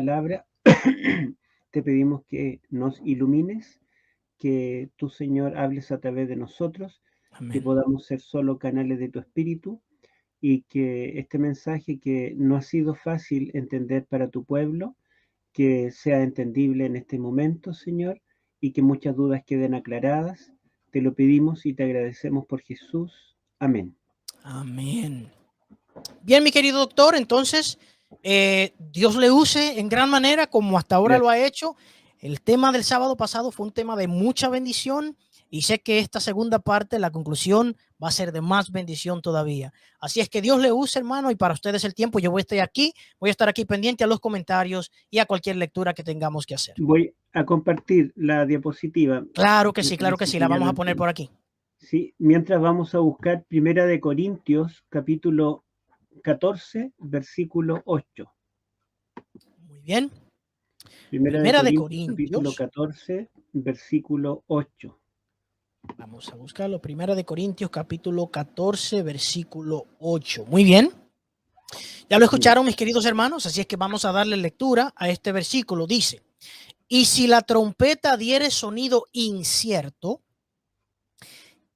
palabra, te pedimos que nos ilumines, que tú, Señor, hables a través de nosotros, que Amén. podamos ser solo canales de tu espíritu y que este mensaje que no ha sido fácil entender para tu pueblo, que sea entendible en este momento, Señor, y que muchas dudas queden aclaradas. Te lo pedimos y te agradecemos por Jesús. Amén. Amén. Bien, mi querido doctor, entonces, Dios le use en gran manera como hasta ahora lo Gracias. ha hecho. El tema del sábado pasado fue un tema de mucha bendición y sé que esta segunda parte, la conclusión, va a ser de más bendición todavía. Así es que Dios le use, hermano, y para ustedes el tiempo. Yo voy a estar aquí pendiente a los comentarios y a cualquier lectura que tengamos que hacer. Voy a compartir la diapositiva. Me Claro que parece sí, que la ya vamos lo a poner por entiendo. aquí. Sí, mientras vamos a buscar Primera de Corintios, capítulo 14, versículo 8. Muy bien. Primera de Primera de Corintios, capítulo Corintios. 14, versículo 8. Vamos a buscarlo. Primera de Corintios, capítulo 14, versículo 8. Muy bien. Ya lo Bien. escucharon, mis queridos hermanos, así es que vamos a darle lectura a este versículo. Dice, y si la trompeta diere sonido incierto,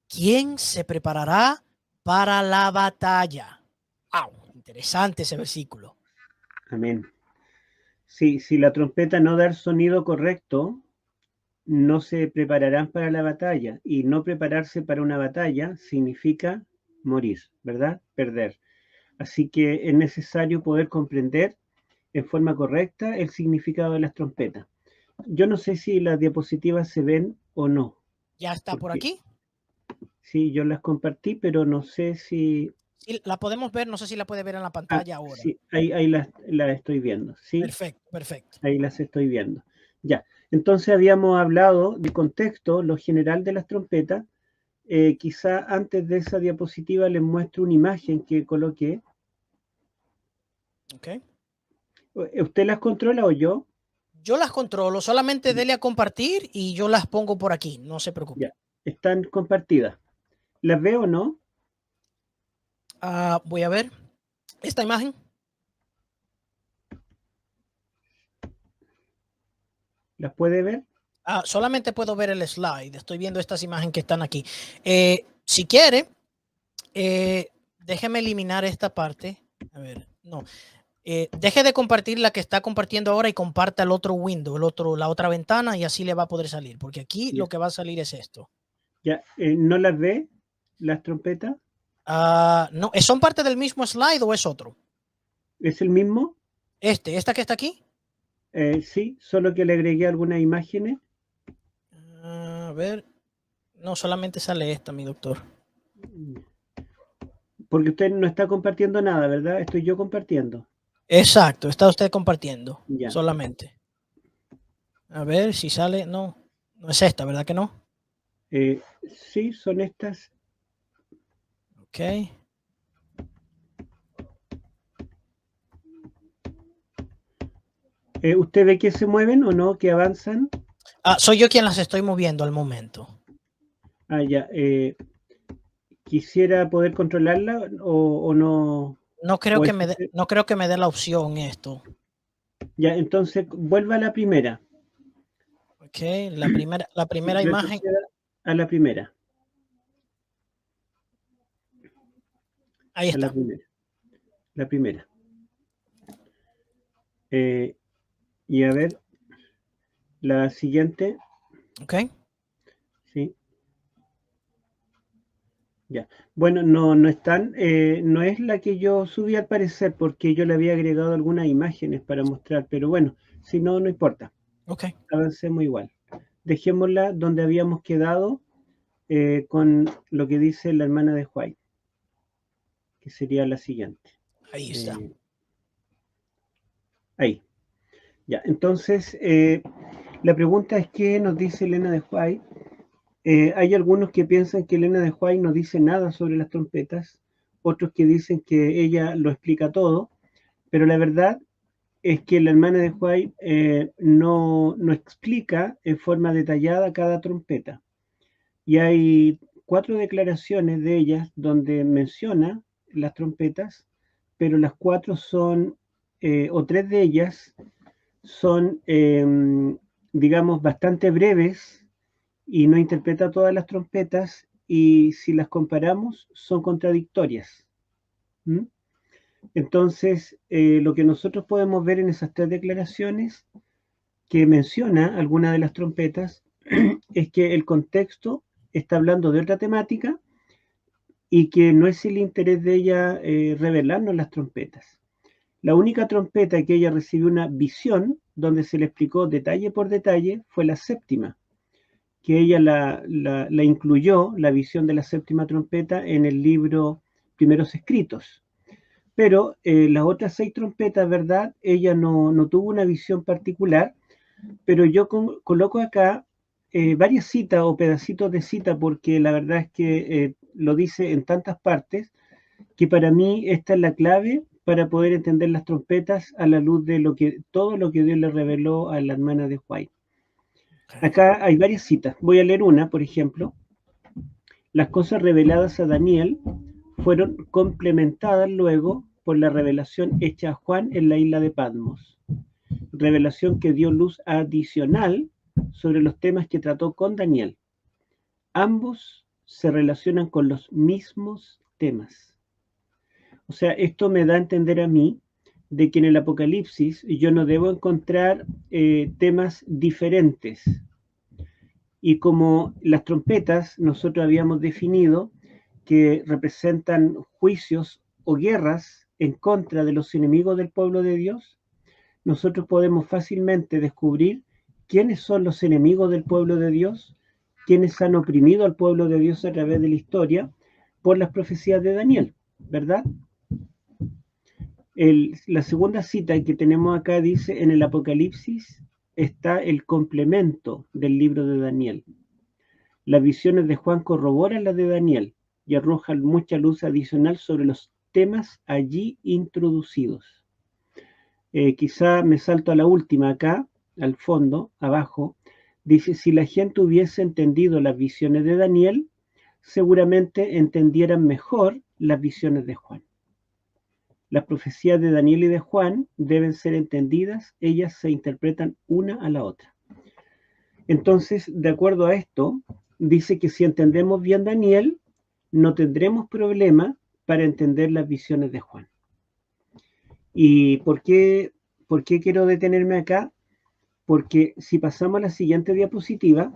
¿quién se preparará para la batalla? Wow, interesante ese versículo. Amén. Sí, si la trompeta no da el sonido correcto, no se prepararán para la batalla. Y no prepararse para una batalla significa morir, ¿verdad? Perder. Así que es necesario poder comprender en forma correcta el significado de las trompetas. Yo no sé si las diapositivas se ven o no, Ya está por porque aquí. sí, yo las compartí, pero no sé si... Sí, la podemos ver, no sé si la puede ver en la Ah, pantalla ahora. sí, ahí las estoy viendo, ¿sí? Perfecto, perfecto. Ahí las estoy viendo. Ya, entonces habíamos hablado de contexto, lo general de las trompetas. Quizá antes de esa diapositiva les muestro una imagen que coloqué. Ok. ¿Usted las controla o yo? Yo las controlo, solamente dele a compartir y yo las pongo por aquí, no se Ya, preocupe. están compartidas. ¿Las veo o no? Voy a ver esta imagen. ¿Las puede ver? Solamente puedo ver el slide. Estoy viendo estas imágenes que están aquí. Si quiere, déjeme eliminar esta parte. A ver, no. Deje de compartir la que está compartiendo ahora y comparta el otro window, la otra ventana y así le va a poder salir. Porque aquí Ya, lo que va a salir es esto. ya. ¿No las ve las trompetas? No, ¿son parte del mismo slide o es otro? ¿Es el mismo? Esta que está aquí. Sí, solo que le agregué algunas imágenes. A ver, no, solamente sale esta, mi doctor. Porque usted no está compartiendo nada, ¿verdad? Estoy yo compartiendo. Exacto, está usted compartiendo Ya. solamente. A ver si sale. No, no es esta, ¿verdad que no? Eh, sí, son estas. Ok. ¿Usted ve que se mueven o no? ¿Que avanzan? Soy yo quien las estoy moviendo al momento. Ah, ya. ¿Quisiera poder controlarla o no? No creo ¿O que es me dé, usted? no creo que me dé la opción esto. Ya, entonces vuelva a la primera. Ok, la primera imagen. Retroceda a la primera. Ahí A la está. primera. La primera. Eh, y a ver, la siguiente. Ok. Sí, ya. Bueno, no están, no es la que yo subí al parecer, porque yo le había agregado algunas imágenes para mostrar, pero bueno, si no, no importa. Ok. Avancemos igual. Dejémosla donde habíamos quedado con lo que dice la hermana de White, que sería la siguiente. Ahí está. Eh, ahí. Ya, entonces, la pregunta es: ¿qué nos dice Elena de White? Hay algunos que piensan que Elena de White no dice nada sobre las trompetas, otros que dicen que ella lo explica todo, pero la verdad es que la hermana de White no explica en forma detallada cada trompeta. Y hay 4 declaraciones de ellas donde menciona las trompetas, pero las 4 son, o 3 de ellas son, digamos, bastante breves y no interpreta todas las trompetas, y si las comparamos son contradictorias. ¿Mm? Entonces, lo que nosotros podemos ver en esas tres declaraciones que menciona alguna de las trompetas es que el contexto está hablando de otra temática y que no es el interés de ella revelarnos las trompetas. La única trompeta que ella recibió una visión, donde se le explicó detalle por detalle, fue la séptima, que ella la incluyó, la visión de la séptima trompeta, en el libro Primeros Escritos. Pero las otras 6 trompetas, ¿verdad? Ella no tuvo una visión particular, pero yo coloco acá varias citas o pedacitos de cita, porque la verdad es que lo dice en tantas partes, que para mí esta es la clave para poder entender las trompetas a la luz de todo lo que Dios le reveló a la hermana de White. Acá hay varias citas. Voy a leer una, por ejemplo. Las cosas reveladas a Daniel fueron complementadas luego por la revelación hecha a Juan en la isla de Patmos. Revelación que dio luz adicional sobre los temas que trató con Daniel. Ambos se relacionan con los mismos temas. O sea, esto me da a entender a mí de que en el Apocalipsis yo no debo encontrar temas diferentes. Y como las trompetas nosotros habíamos definido que representan juicios o guerras en contra de los enemigos del pueblo de Dios, nosotros podemos fácilmente descubrir quiénes son los enemigos del pueblo de Dios, quiénes han oprimido al pueblo de Dios a través de la historia, por las profecías de Daniel, ¿verdad? La segunda cita que tenemos acá dice: en el Apocalipsis está el complemento del libro de Daniel. Las visiones de Juan corroboran las de Daniel y arrojan mucha luz adicional sobre los temas allí introducidos. Quizá me salto a la última acá, al fondo, abajo. Dice: si la gente hubiese entendido las visiones de Daniel, seguramente entendieran mejor las visiones de Juan. Las profecías de Daniel y de Juan deben ser entendidas, ellas se interpretan una a la otra. Entonces, de acuerdo a esto, dice que si entendemos bien Daniel, no tendremos problema para entender las visiones de Juan. ¿Y por qué quiero detenerme acá? Porque si pasamos a la siguiente diapositiva,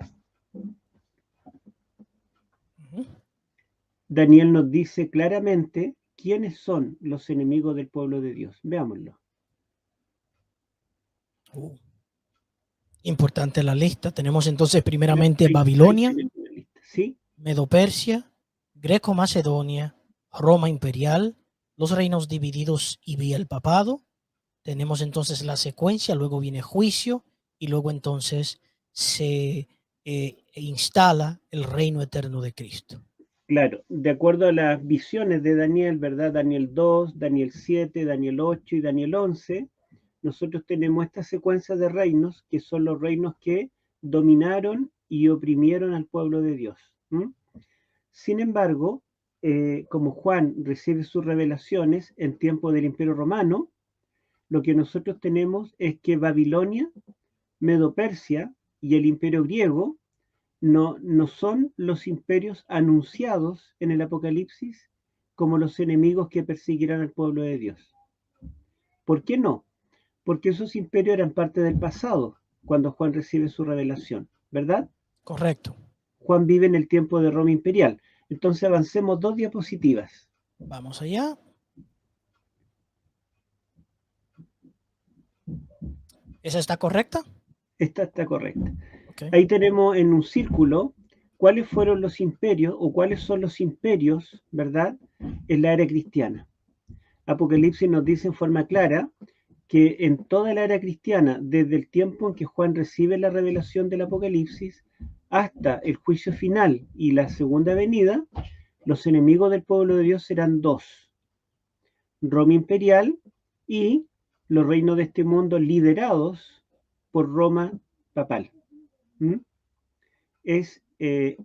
Daniel nos dice claramente quiénes son los enemigos del pueblo de Dios. Veámoslo. Importante la lista. Tenemos entonces primeramente Babilonia, ¿sí? Medo-Persia, Greco-Macedonia, Roma imperial, los reinos divididos y el papado. Tenemos entonces la secuencia, luego viene juicio y luego entonces se instala el reino eterno de Cristo. Claro, de acuerdo a las visiones de Daniel, ¿verdad? Daniel 2, Daniel 7, Daniel 8 y Daniel 11, nosotros tenemos esta secuencia de reinos que son los reinos que dominaron y oprimieron al pueblo de Dios. Sin embargo, como Juan recibe sus revelaciones en tiempo del Imperio Romano, lo que nosotros tenemos es que Babilonia, Medo-Persia y el Imperio griego no son los imperios anunciados en el Apocalipsis como los enemigos que persiguieran al pueblo de Dios. ¿Por qué no? Porque esos imperios eran parte del pasado cuando Juan recibe su revelación, ¿verdad? Correcto. Juan vive en el tiempo de Roma imperial. Entonces avancemos 2 diapositivas. Vamos allá. ¿Esa está correcta? Esta está correcta. Okay. Ahí tenemos en un círculo cuáles fueron los imperios o cuáles son los imperios, ¿verdad?, en la era cristiana. Apocalipsis nos dice en forma clara que en toda la era cristiana, desde el tiempo en que Juan recibe la revelación del Apocalipsis hasta el juicio final y la segunda venida, los enemigos del pueblo de Dios serán 2: Roma imperial y los reinos de este mundo liderados por Roma papal. Es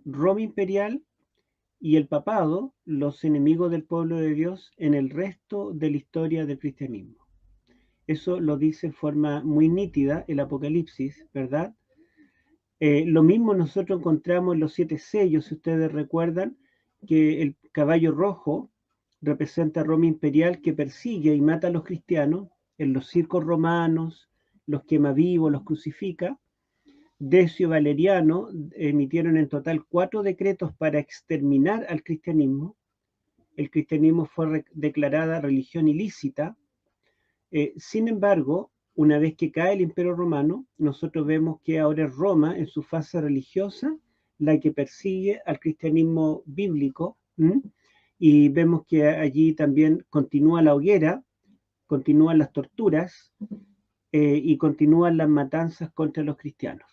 Roma imperial y el papado los enemigos del pueblo de Dios en el resto de la historia del cristianismo. Eso lo dice en forma muy nítida el Apocalipsis, ¿verdad? Lo mismo nosotros encontramos en los 7 sellos, si ustedes recuerdan, que el caballo rojo representa a Roma imperial que persigue y mata a los cristianos en los circos romanos, los quema vivos, los crucifica. Decio y Valeriano emitieron en total 4 decretos para exterminar al cristianismo. El cristianismo fue declarada religión ilícita. Sin embargo, una vez que cae el Imperio Romano, nosotros vemos que ahora es Roma, en su fase religiosa, la que persigue al cristianismo bíblico, ¿m? Y vemos que allí también continúa la hoguera, continúan las torturas y continúan las matanzas contra los cristianos.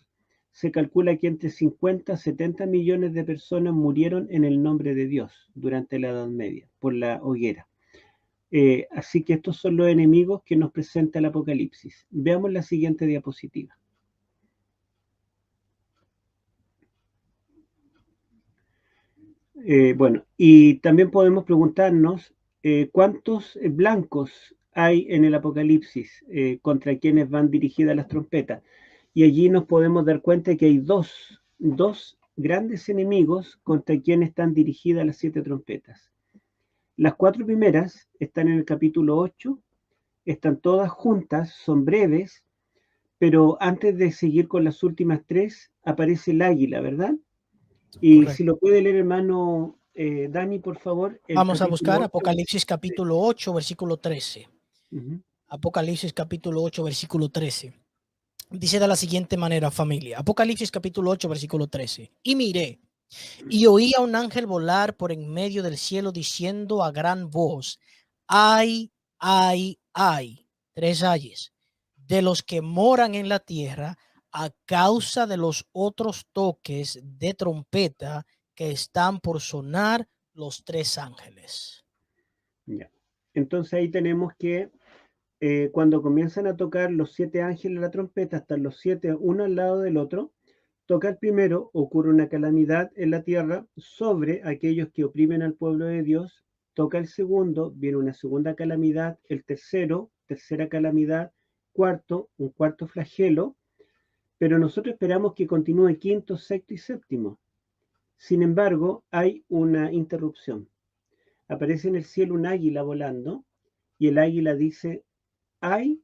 Se calcula que entre 50 a 70 millones de personas murieron en el nombre de Dios durante la Edad Media por la hoguera. Así que estos son los enemigos que nos presenta el Apocalipsis. Veamos la siguiente diapositiva. Bueno, y también podemos preguntarnos cuántos blancos hay en el Apocalipsis contra quienes van dirigidas las trompetas. Y allí nos podemos dar cuenta de que hay dos grandes enemigos contra quienes están dirigidas las 7 trompetas. Las 4 primeras están en el capítulo 8, están todas juntas, son breves, pero antes de seguir con las últimas 3 aparece el águila, ¿verdad? Y correcto. Si lo puede leer, hermano Dani, por favor. Vamos a buscar 8, Apocalipsis capítulo 8, versículo 13. Apocalipsis capítulo 8, versículo 13. Dice de la siguiente manera, familia. Apocalipsis capítulo 8, versículo 13. Y miré, y oí a un ángel volar por en medio del cielo diciendo a gran voz, ay, ay, ay, 3 ayes, de los que moran en la tierra a causa de los otros toques de trompeta que están por sonar los 3 ángeles. Ya. Entonces ahí tenemos que cuando comienzan a tocar los 7 ángeles la trompeta, están los 7 uno al lado del otro, toca el primero, ocurre una calamidad en la tierra sobre aquellos que oprimen al pueblo de Dios, toca el segundo, viene una segunda calamidad, el tercero, tercera calamidad, cuarto, un cuarto flagelo, pero nosotros esperamos que continúe quinto, sexto y séptimo. Sin embargo, hay una interrupción. Aparece en el cielo un águila volando y el águila dice, ay,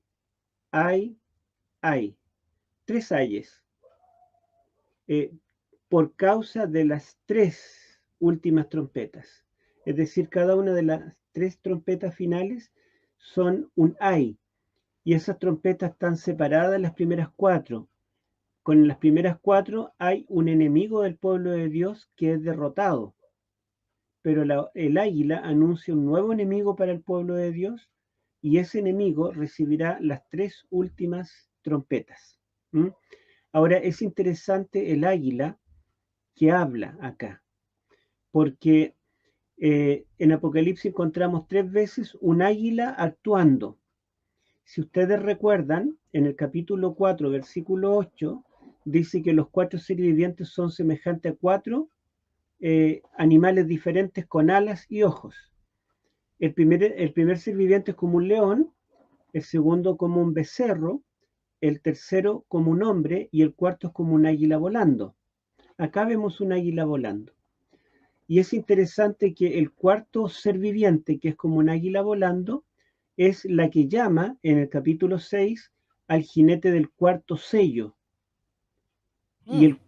ay, ay. 3 ayes. Por causa de las 3 últimas trompetas. Es decir, cada una de las 3 trompetas finales son un ay. Y esas trompetas están separadas en las primeras 4. Con las primeras 4 hay un enemigo del pueblo de Dios que es derrotado. Pero el águila anuncia un nuevo enemigo para el pueblo de Dios y ese enemigo recibirá las 3 últimas trompetas. Ahora es interesante el águila que habla acá, porque en Apocalipsis encontramos 3 veces un águila actuando. Si ustedes recuerdan, en el capítulo 4, versículo 8, dice que los 4 seres vivientes son semejantes a 4 animales diferentes con alas y ojos. El primer ser viviente es como un león, el segundo como un becerro, el tercero como un hombre y el cuarto es como un águila volando. Acá vemos un águila volando. Y es interesante que el cuarto ser viviente, que es como un águila volando, es la que llama en el capítulo 6 al jinete del cuarto sello. Y el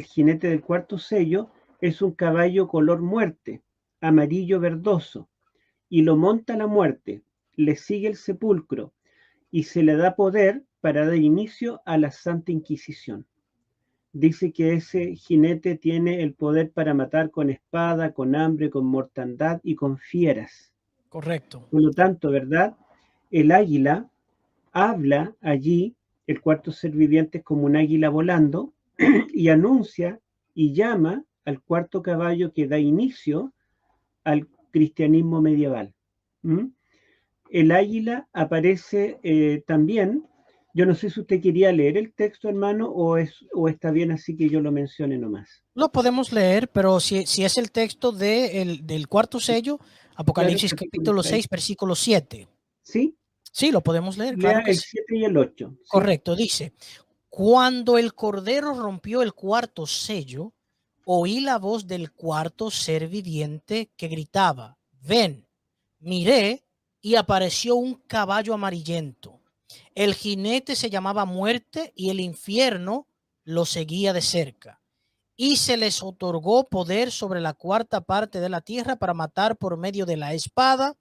jinete del cuarto sello es un caballo color muerte, amarillo verdoso, y lo monta la muerte, le sigue el sepulcro, y se le da poder para dar inicio a la Santa Inquisición. Dice que ese jinete tiene el poder para matar con espada, con hambre, con mortandad y con fieras. Correcto. Por lo tanto, ¿verdad? El águila habla allí, el cuarto ser viviente es como un águila volando, y anuncia y llama al cuarto caballo que da inicio al cristianismo medieval. El águila aparece también. Yo no sé si usted quería leer el texto, hermano, o está bien así que yo lo mencione nomás. Lo podemos leer, pero si es el texto del cuarto sello, Apocalipsis claro, capítulo 6, versículo 7. ¿Sí? Sí, lo podemos leer, Lea claro que el sí. 7 y el 8. ¿Sí? Correcto, dice, cuando el cordero rompió el cuarto sello, oí la voz del cuarto ser viviente que gritaba, ven, miré y apareció un caballo amarillento. El jinete se llamaba Muerte y el infierno lo seguía de cerca. Y se les otorgó poder sobre la cuarta parte de la tierra para matar por medio de la espada,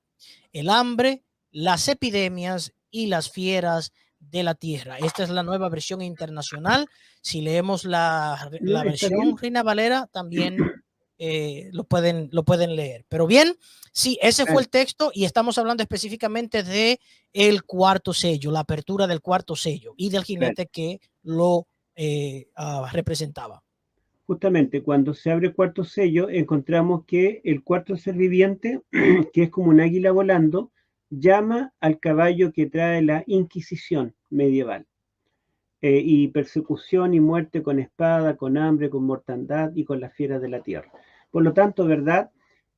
el hambre, las epidemias y las fieras de la tierra. Esta es la nueva versión internacional. Si leemos No, la está versión bien. Reina Valera, también lo pueden leer. Pero bien, sí, ese fue Claro, el texto y estamos hablando específicamente de el cuarto sello, la apertura del cuarto sello y del claro. jinete que lo representaba. Justamente cuando se abre el cuarto sello, encontramos que el cuarto ser viviente, que es como un águila volando, llama al caballo que trae la Inquisición medieval. Y persecución y muerte con espada, con hambre, con mortandad y con las fieras de la tierra. Por lo tanto, ¿verdad?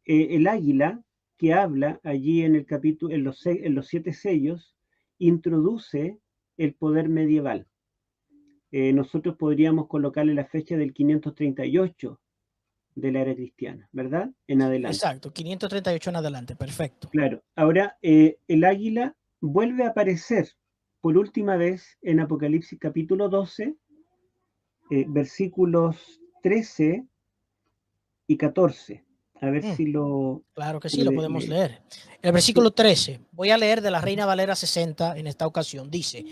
El águila que habla allí en el capítulo, en los 7 sellos, introduce el poder medieval. Nosotros podríamos colocarle la fecha del 538 de la era cristiana, ¿verdad? En adelante. Exacto, 538 en adelante, perfecto. Claro. Ahora, el águila vuelve a aparecer por última vez en Apocalipsis capítulo 12, versículos 13 y 14. A ver Mm. si lo Claro que sí, lo puede podemos leer. leer. El Sí, versículo 13, voy a leer de la Reina Valera 60 en esta ocasión. Dice,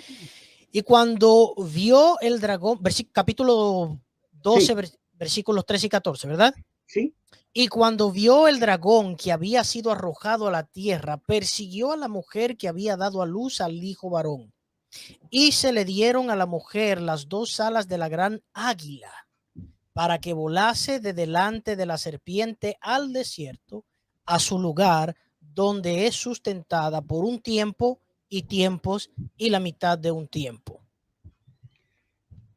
y cuando vio el dragón, capítulo 12, sí, versículos 13 y 14, ¿verdad? sí. Y cuando vio el dragón que había sido arrojado a la tierra, persiguió a la mujer que había dado a luz al hijo varón. Y se le dieron a la mujer las dos alas de la gran águila para que volase de delante de la serpiente al desierto, a su lugar donde es sustentada por un tiempo y tiempos y la mitad de un tiempo.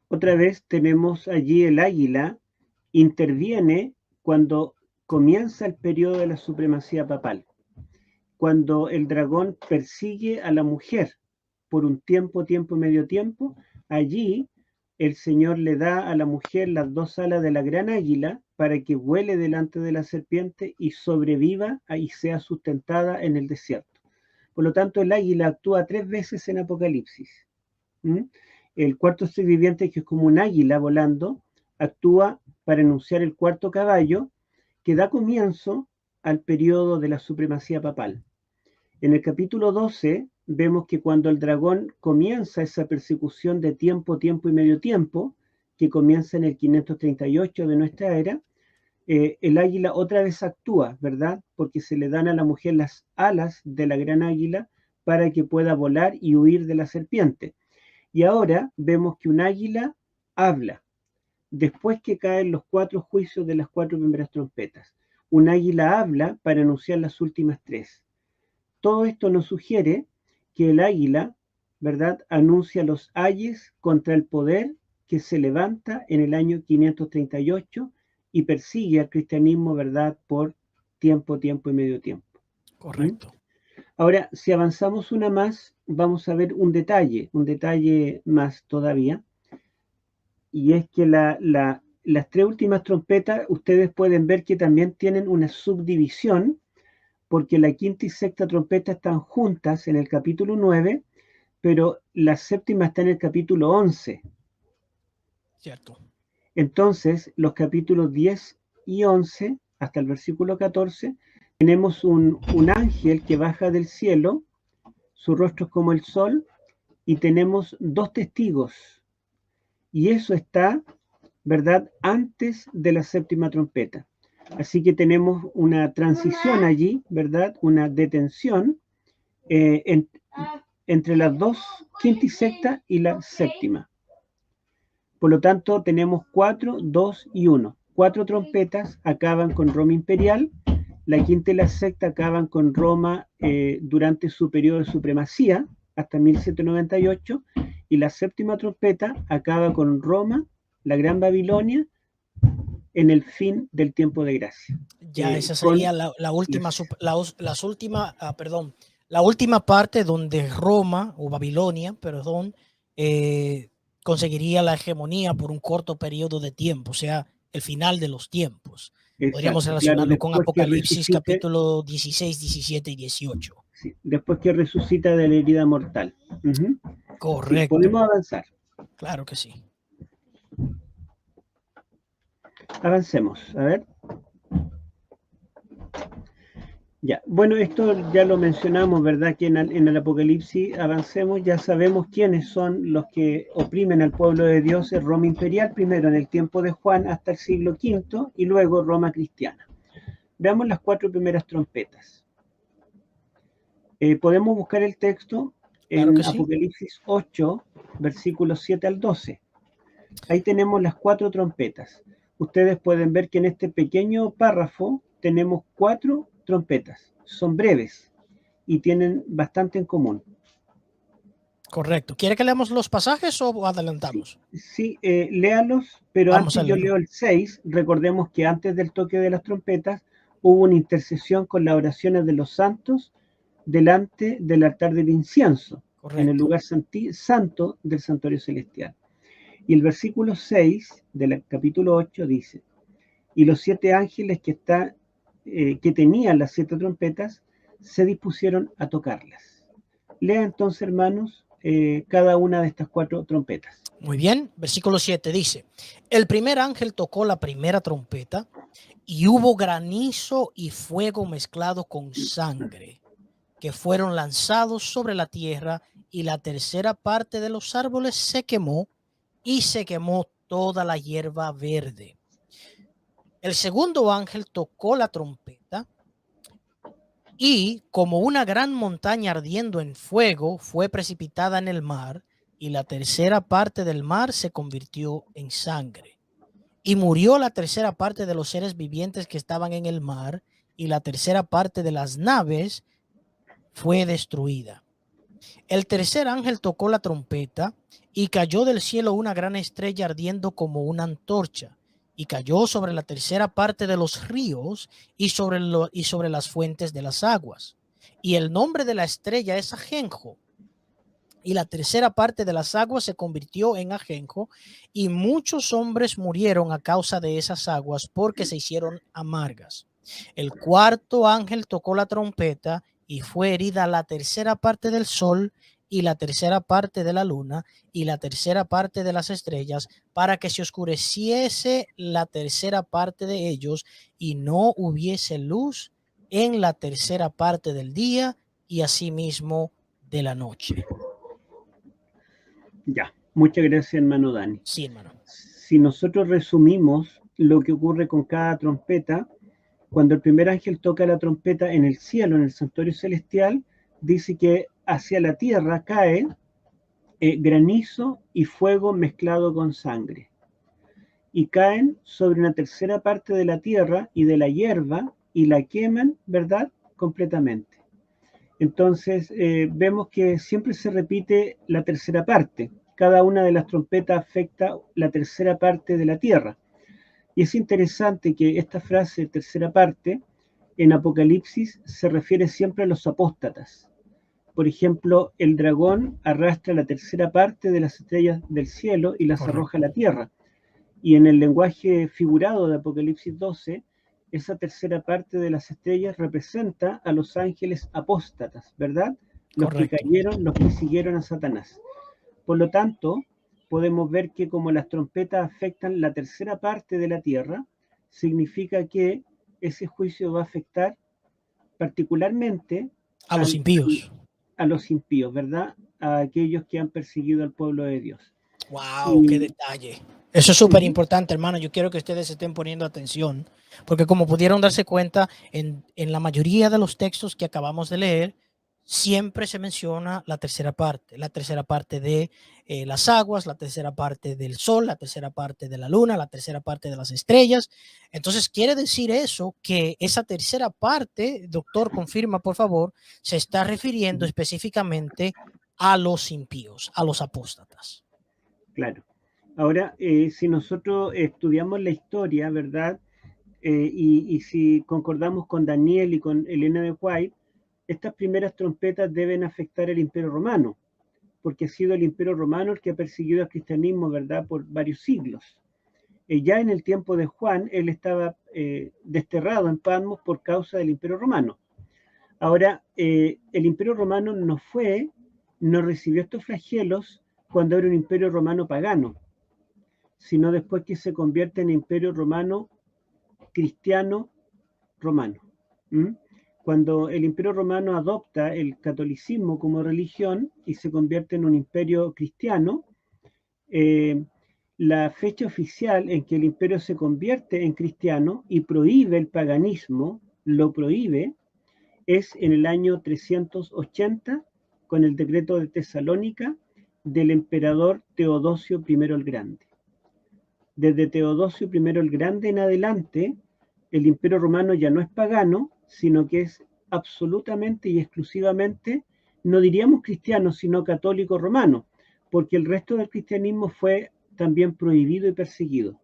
Otra vez tenemos allí el águila, interviene cuando comienza el periodo de la supremacía papal, cuando el dragón persigue a la mujer por un tiempo, tiempo y medio tiempo. Allí el Señor le da a la mujer las dos alas de la gran águila para que vuele delante de la serpiente y sobreviva y sea sustentada en el desierto. Por lo tanto, el águila actúa 3 veces en Apocalipsis. ¿Mm? El cuarto ser viviente, que es como un águila volando, actúa para enunciar el cuarto caballo, que da comienzo al periodo de la supremacía papal. En el capítulo 12 vemos que cuando el dragón comienza esa persecución de tiempo, tiempo y medio tiempo, que comienza en el 538 de nuestra era, el águila otra vez actúa, ¿verdad? Porque se le dan a la mujer las alas de la gran águila para que pueda volar y huir de la serpiente. Y ahora vemos que un águila habla, después que caen los 4 juicios de las 4 primeras trompetas. Un águila habla para anunciar las últimas 3. Todo esto nos sugiere que el águila, ¿verdad?, anuncia los ayes contra el poder que se levanta en el año 538 y persigue al cristianismo, ¿verdad?, por tiempo, tiempo y medio tiempo. ¿Mm? Correcto. Ahora, si avanzamos una más, vamos a ver un detalle más todavía, y es que las 3 últimas trompetas, ustedes pueden ver que también tienen una subdivisión, porque la quinta y sexta trompeta están juntas en el capítulo 9, pero la séptima está en el capítulo 11. Cierto. Entonces, los capítulos 10 y 11, hasta el versículo 14, tenemos un ángel que baja del cielo, su rostro es como el sol, y tenemos 2 testigos. Y eso está, ¿verdad?, antes de la séptima trompeta. Así que tenemos una transición allí, ¿verdad?, una detención entre las 2, quinta y sexta, y la séptima. Por lo tanto, tenemos 4, 2 y 1. 4 trompetas acaban con Roma imperial, la quinta y la sexta acaban con Roma durante su periodo de supremacía, hasta 1798, y la séptima trompeta acaba con Roma, la Gran Babilonia, en el fin del tiempo de gracia. Ya esa Con sería la última, las, las últimas, perdón, La última parte donde Roma o Babilonia, perdón, eh, conseguiría la hegemonía por un corto periodo de tiempo, o sea, el final de los tiempos. Podríamos Exacto, claro, relacionarlo con después que Apocalipsis resucite, capítulo 16, 17 y 18. sí, después que resucita de la herida mortal. Ujú. Sí, Correcto, podemos avanzar. claro que sí. Avancemos, a ver. Ya, bueno, esto ya lo mencionamos, ¿verdad? Que en el Apocalipsis avancemos, ya sabemos quiénes son los que oprimen al pueblo de Dios en Roma imperial, primero en el tiempo de Juan hasta el siglo V y luego Roma cristiana. Veamos las 4 primeras trompetas. Podemos buscar el texto Claro en que sí. Apocalipsis 8, versículos 7 al 12. Ahí tenemos las 4 trompetas. Ustedes pueden ver que en este pequeño párrafo tenemos 4 trompetas. Son breves y tienen bastante en común. Correcto. ¿Quiere que leamos los pasajes o Sí, adelantamos? sí, léalos, pero Vamos a antes yo leerlo. leo el 6. Recordemos que antes del toque de las trompetas hubo una intercesión con las oraciones de los santos delante del altar del incienso, en el Correcto. lugar santo del santuario celestial. Y el versículo 6 del capítulo 8 dice, y los 7 ángeles que tenían las 7 trompetas se dispusieron a tocarlas. Lea entonces, hermanos, cada una de estas 4 trompetas. Muy bien. Versículo 7 dice, el primer ángel tocó la primera trompeta y hubo granizo y fuego mezclado con sangre, que fueron lanzados sobre la tierra, y la tercera parte de los árboles se quemó, y se quemó toda la hierba verde. El segundo ángel tocó la trompeta, y como una gran montaña ardiendo en fuego fue precipitada en el mar, y la tercera parte del mar se convirtió en sangre. Y murió la tercera parte de los seres vivientes que estaban en el mar, y la tercera parte de las naves fue destruida. El tercer ángel tocó la trompeta, y cayó del cielo una gran estrella ardiendo como una antorcha, y cayó sobre la tercera parte de los ríos y sobre las fuentes de las aguas. Y el nombre de la estrella es Ajenjo. Y la tercera parte de las aguas se convirtió en ajenjo, y muchos hombres murieron a causa de esas aguas porque se hicieron amargas. El cuarto ángel tocó la trompeta, y fue herida la tercera parte del sol y la tercera parte de la luna y la tercera parte de las estrellas, para que se oscureciese la tercera parte de ellos, y no hubiese luz en la tercera parte del día, y asimismo de la noche. Ya, muchas gracias, hermano Dani. Sí, hermano. Si nosotros resumimos lo que ocurre con cada trompeta, cuando el primer ángel toca la trompeta en el cielo, en el santuario celestial, dice que hacia la tierra cae granizo y fuego mezclado con sangre. Y caen sobre una tercera parte de la tierra y de la hierba y la queman, ¿verdad? Completamente. Entonces, vemos que siempre se repite la tercera parte. Cada una de las trompetas afecta la tercera parte de la tierra. Y es interesante que esta frase, tercera parte, en Apocalipsis se refiere siempre a los apóstatas. Por ejemplo, el dragón arrastra la tercera parte de las estrellas del cielo y las arroja a Correcto. la tierra. Y en el lenguaje figurado de Apocalipsis 12, esa tercera parte de las estrellas representa a los ángeles apóstatas, ¿verdad? Los que Correcto. cayeron, los que siguieron a Satanás. Por lo tanto, podemos ver que como las trompetas afectan la tercera parte de la tierra, significa que ese juicio va a afectar particularmente A los al, impíos. a los impíos, ¿verdad? A aquellos que han perseguido al pueblo de Dios. Wow, qué Y, detalle. Eso es súper importante, hermano. Yo quiero que ustedes estén poniendo atención, porque como pudieron darse cuenta, en la mayoría de los textos que acabamos de leer, siempre se menciona la tercera parte de las aguas, la tercera parte del sol, la tercera parte de la luna, la tercera parte de las estrellas. Entonces, quiere decir eso que esa tercera parte, doctor, confirma, por favor, se está refiriendo específicamente a los impíos, a los apóstatas. claro. Ahora, si nosotros estudiamos la historia, ¿verdad? Y si concordamos con Daniel y con Elena de White, estas primeras trompetas deben afectar el Imperio Romano, porque ha sido el Imperio Romano el que ha perseguido al cristianismo, ¿verdad?, por varios siglos. Ya en el tiempo de Juan, él estaba desterrado en Patmos por causa del Imperio Romano. Ahora, el Imperio Romano no recibió estos flagelos cuando era un Imperio Romano pagano, sino después que se convierte en Imperio Romano cristiano romano. Cuando el Imperio Romano adopta el catolicismo como religión y se convierte en un imperio cristiano, la fecha oficial en que el imperio se convierte en cristiano y prohíbe el paganismo, lo prohíbe, es en el año 380 con el decreto de Tesalónica del emperador Teodosio I el Grande. Desde Teodosio I el Grande en adelante, el Imperio Romano ya no es pagano, sino que es absolutamente y exclusivamente, no diríamos cristiano, sino católico romano, porque el resto del cristianismo fue también prohibido y perseguido.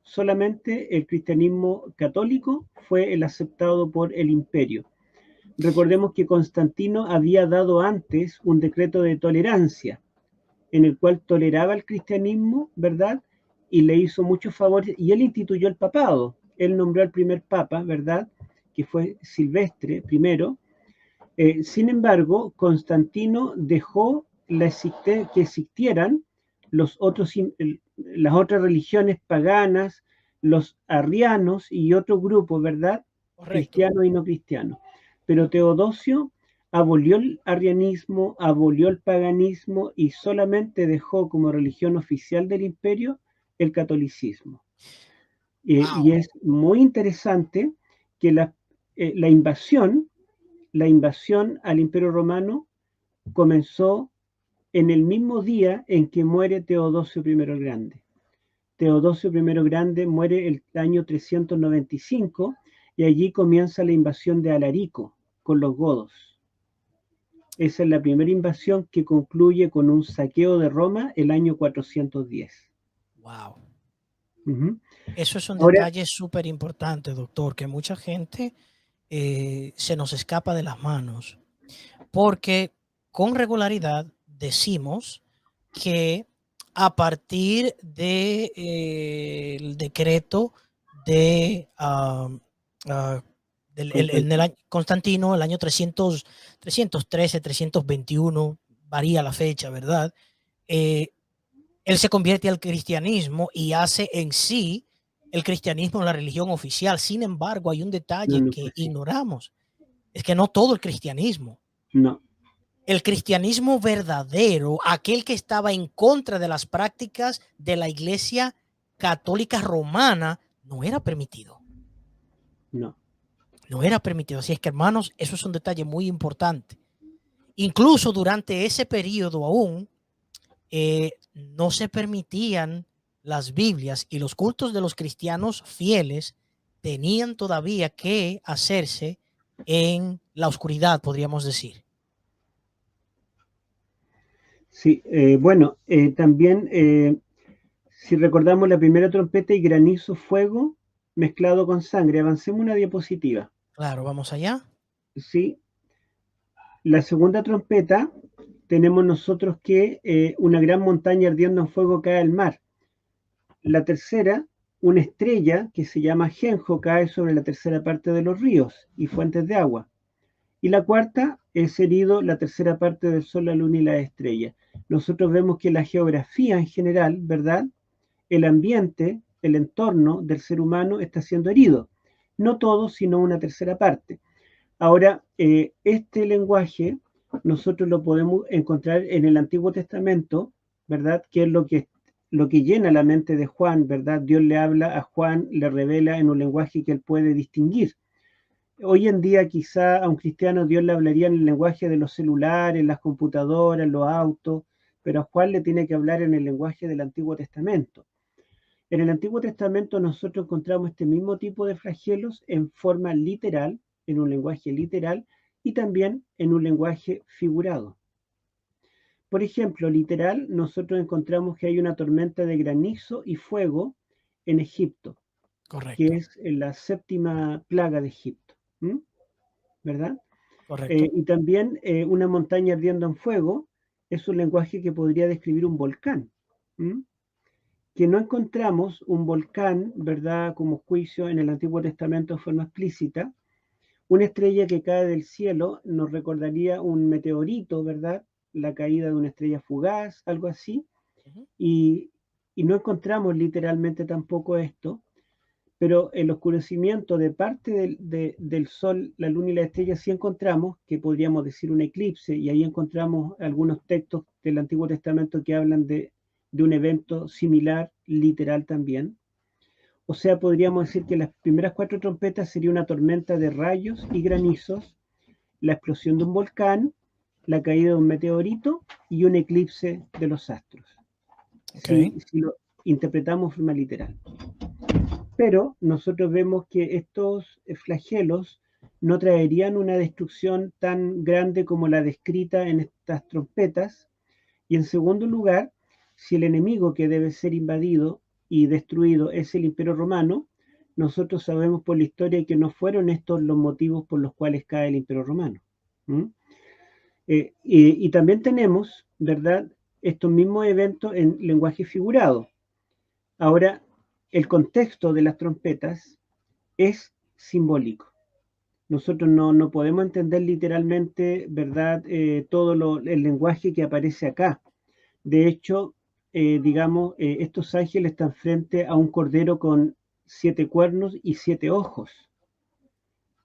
Solamente el cristianismo católico fue el aceptado por el imperio. Recordemos que Constantino había dado antes un decreto de tolerancia, en el cual toleraba el cristianismo, ¿verdad? Y le hizo muchos favores, y él instituyó el papado. Él nombró al primer papa, ¿verdad?, que fue Silvestre I. Sin embargo, Constantino dejó que existieran las otras religiones paganas, los arrianos y otros grupos, ¿verdad?, Correcto. Cristianos y no cristianos. Pero Teodosio abolió el arrianismo, abolió el paganismo y solamente dejó como religión oficial del imperio el catolicismo. Wow. Y es muy interesante que la invasión al Imperio Romano comenzó en el mismo día en que muere Teodosio I el Grande. Teodosio I el Grande muere el año 395 y allí comienza la invasión de Alarico con los godos. Esa es la primera invasión que concluye con un saqueo de Roma el año 410. Wow. Uh-huh. Eso es un Ahora, detalle súper importante, doctor, que mucha gente se nos escapa de las manos, porque con regularidad decimos que a partir de, el decreto de Constantino, el año 313, 321, varía la fecha, ¿verdad? Él se convierte al cristianismo y hace en sí el cristianismo la religión oficial. Sin embargo, hay un detalle que ignoramos. Es que no todo el cristianismo. No. El cristianismo verdadero, aquel que estaba en contra de las prácticas de la Iglesia Católica Romana, no era permitido. No. No era permitido. Así es que, hermanos, eso es un detalle muy importante. Incluso durante ese periodo aún, no se permitían las Biblias y los cultos de los cristianos fieles tenían todavía que hacerse en la oscuridad, podríamos decir. Sí, bueno, también si recordamos la primera trompeta y granizo, fuego mezclado con sangre. Avancemos una diapositiva. Claro, vamos allá. Sí, la segunda trompeta tenemos nosotros que una gran montaña ardiendo en fuego cae al mar. La tercera, una estrella que se llama Genjo cae sobre la tercera parte de los ríos y fuentes de agua. Y la cuarta es herido la tercera parte del sol, la luna y la estrella. Nosotros vemos que la geografía en general, ¿verdad?, el ambiente, el entorno del ser humano está siendo herido. No todo, sino una tercera parte. Ahora, este lenguaje nosotros lo podemos encontrar en el Antiguo Testamento, ¿verdad?, que es lo que llena la mente de Juan, ¿verdad? Dios le habla a Juan, le revela en un lenguaje que él puede distinguir. Hoy en día quizá a un cristiano Dios le hablaría en el lenguaje de los celulares, las computadoras, los autos, pero a Juan le tiene que hablar en el lenguaje del Antiguo Testamento. En el Antiguo Testamento nosotros encontramos este mismo tipo de flagelos en forma literal, en un lenguaje literal y también en un lenguaje figurado. Por ejemplo, literal, nosotros encontramos que hay una tormenta de granizo y fuego en Egipto. Correcto. Que es la séptima plaga de Egipto. ¿Verdad? Correcto. Y también una montaña ardiendo en fuego es un lenguaje que podría describir un volcán. ¿Mm? Que no encontramos un volcán, ¿verdad?, como juicio en el Antiguo Testamento de forma explícita. Una estrella que cae del cielo nos recordaría un meteorito, ¿verdad? La caída de una estrella fugaz, algo así. Ujú. Y, y no encontramos literalmente tampoco esto, pero el oscurecimiento de parte del Sol, la Luna y la estrella sí encontramos, que podríamos decir un eclipse, y ahí encontramos algunos textos del Antiguo Testamento que hablan de un evento similar, literal también. O sea, podríamos decir que las primeras 4 trompetas sería una tormenta de rayos y granizos, la explosión de un volcán, la caída de un meteorito y un eclipse de los astros, Ok. si lo interpretamos de forma literal. Pero nosotros vemos que estos flagelos no traerían una destrucción tan grande como la descrita en estas trompetas. Y en segundo lugar, si el enemigo que debe ser invadido y destruido es el Imperio Romano, nosotros sabemos por la historia que no fueron estos los motivos por los cuales cae el Imperio Romano. ¿Mm? Y también tenemos, ¿verdad?, estos mismos eventos en lenguaje figurado. Ahora, el contexto de las trompetas es simbólico. Nosotros no podemos entender literalmente, ¿verdad?, el lenguaje que aparece acá. De hecho, digamos, estos ángeles están frente a un cordero con 7 cuernos y 7 ojos,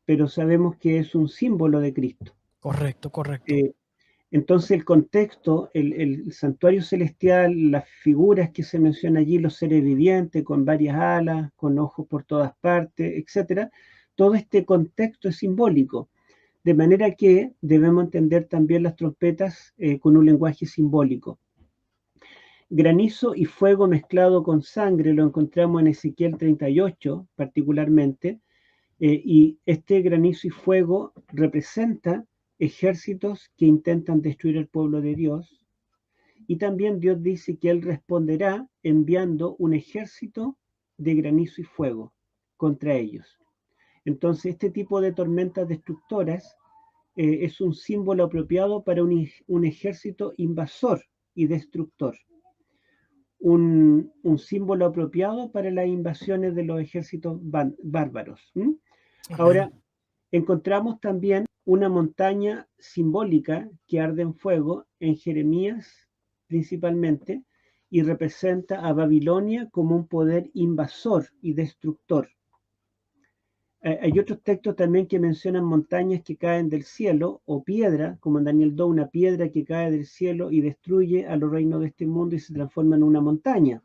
pero sabemos que es un símbolo de Cristo. Correcto, correcto. Eh, entonces el contexto, el santuario celestial, las figuras que se mencionan allí, los seres vivientes con varias alas, con ojos por todas partes, etcétera, todo este contexto es simbólico, de manera que debemos entender también las trompetas con un lenguaje simbólico. Granizo y fuego mezclado con sangre lo encontramos en Ezequiel 38 particularmente, y este granizo y fuego representa ejércitos que intentan destruir al pueblo de Dios. Y también Dios dice que Él responderá enviando un ejército de granizo y fuego contra ellos. Entonces, este tipo de tormentas destructoras es un símbolo apropiado para un ejército invasor y destructor. Un símbolo apropiado para las invasiones de los ejércitos bárbaros. Amén. Ahora, encontramos también una montaña simbólica que arde en fuego en Jeremías principalmente y representa a Babilonia como un poder invasor y destructor. Hay otros textos también que mencionan montañas que caen del cielo o piedra, como en Daniel 2, una piedra que cae del cielo y destruye a los reinos de este mundo y se transforma en una montaña.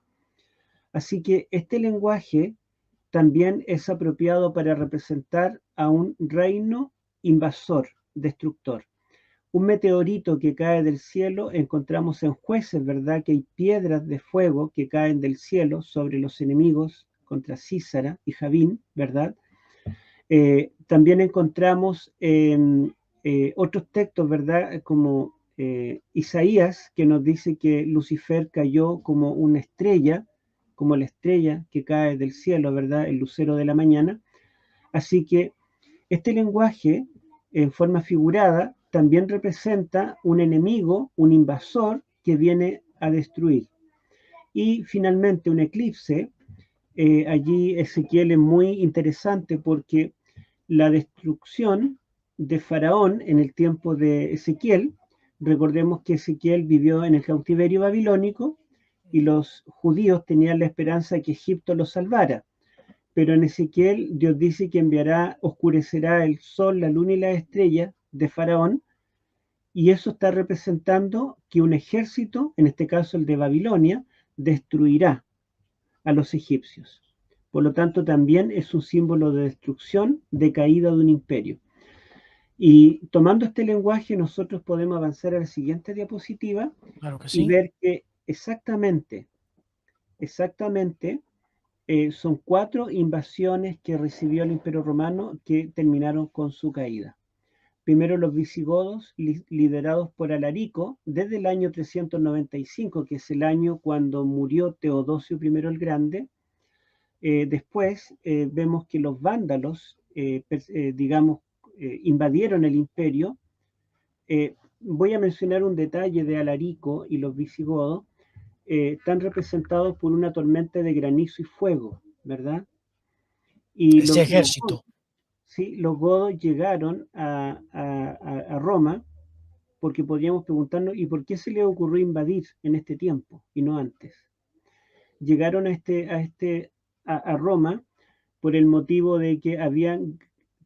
Así que este lenguaje también es apropiado para representar a un reino invasor, destructor. Un meteorito que cae del cielo, encontramos en Jueces, ¿verdad?, que hay piedras de fuego que caen del cielo sobre los enemigos contra Sísara y Javín, ¿verdad? También encontramos en otros textos, ¿verdad?, como Isaías, que nos dice que Lucifer cayó como una estrella, como la estrella que cae del cielo, ¿verdad?, el lucero de la mañana. Así que este lenguaje, en forma figurada, también representa un enemigo, un invasor que viene a destruir. Y finalmente un eclipse. Allí Ezequiel es muy interesante porque la destrucción de Faraón en el tiempo de Ezequiel, recordemos que Ezequiel vivió en el cautiverio babilónico y los judíos tenían la esperanza de que Egipto los salvara. Pero en Ezequiel Dios dice que oscurecerá el sol, la luna y las estrellas de Faraón, y eso está representando que un ejército, en este caso el de Babilonia, destruirá a los egipcios. Por lo tanto, también es un símbolo de destrucción, de caída de un imperio. Y tomando este lenguaje, nosotros podemos avanzar a la siguiente diapositiva Claro que y sí. ver que exactamente, son 4 invasiones que recibió el Imperio Romano que terminaron con su caída. Primero los visigodos, liderados por Alarico, desde el año 395, que es el año cuando murió Teodosio I el Grande. Después vemos que los vándalos, digamos, invadieron el imperio. Voy a mencionar un detalle de Alarico y los visigodos. Están representados por una tormenta de granizo y fuego, ¿verdad? Y Ese ejército. Sí, los godos llegaron a Roma, porque podríamos preguntarnos, ¿y por qué se les ocurrió invadir en este tiempo y no antes? Llegaron a Roma por el motivo de que habían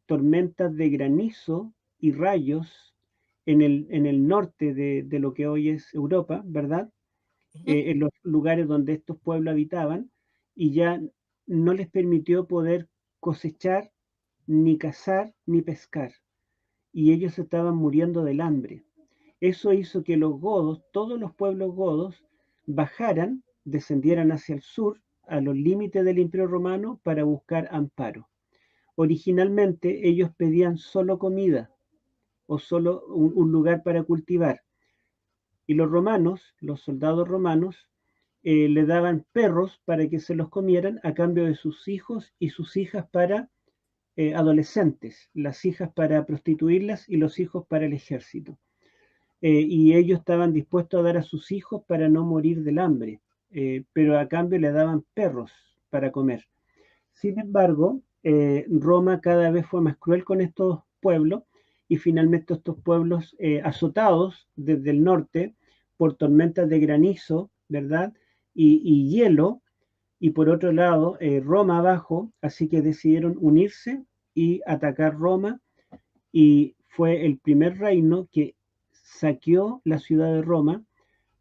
tormentas de granizo y rayos en el norte de lo que hoy es Europa, ¿verdad? En los lugares donde estos pueblos habitaban, y ya no les permitió poder cosechar, ni cazar, ni pescar, y ellos estaban muriendo del hambre. Eso hizo que los godos, todos los pueblos godos, bajaran, descendieran hacia el sur, a los límites del Imperio Romano, para buscar amparo. Originalmente ellos pedían solo comida o solo un lugar para cultivar. Y los romanos, los soldados romanos, le daban perros para que se los comieran a cambio de sus hijos y sus hijas para adolescentes, las hijas para prostituirlas y los hijos para el ejército. Y ellos estaban dispuestos a dar a sus hijos para no morir del hambre, pero a cambio le daban perros para comer. Sin embargo, Roma cada vez fue más cruel con estos pueblos, y finalmente estos pueblos, azotados desde el norte por tormentas de granizo, ¿verdad? Y hielo, y por otro lado Roma abajo, así que decidieron unirse y atacar Roma, y fue el primer reino que saqueó la ciudad de Roma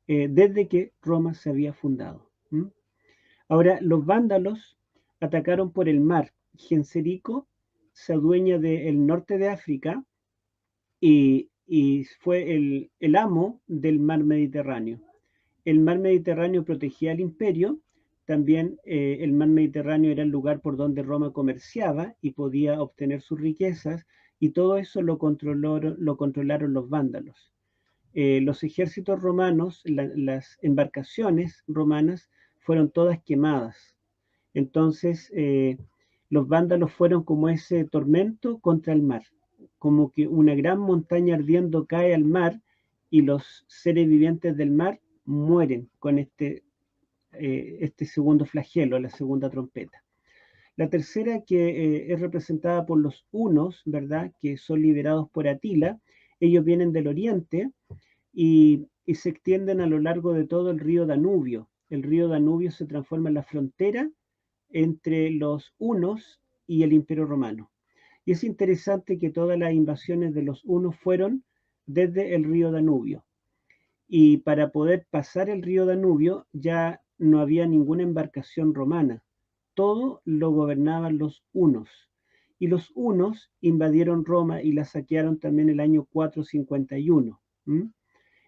desde que Roma se había fundado. Ahora, los vándalos atacaron por el mar. Genserico se adueña del norte de África y fue el amo del mar Mediterráneo. El mar Mediterráneo protegía al imperio. También el mar Mediterráneo era el lugar por donde Roma comerciaba y podía obtener sus riquezas, y todo eso lo controlaron los vándalos. Los ejércitos romanos, las embarcaciones romanas fueron todas quemadas. Entonces, los vándalos fueron como ese tormento contra el mar, como que una gran montaña ardiendo cae al mar, y los seres vivientes del mar mueren con este segundo flagelo, la segunda trompeta. La tercera, que es representada por los hunos, ¿verdad? Que son liderados por Atila. Ellos vienen del oriente y se extienden a lo largo de todo el río Danubio. El río Danubio se transforma en la frontera entre los hunos y el Imperio Romano. Y es interesante que todas las invasiones de los hunos fueron desde el río Danubio. Y para poder pasar el río Danubio ya no había ninguna embarcación romana. Todo lo gobernaban los hunos. Y los hunos invadieron Roma y la saquearon también el año 451.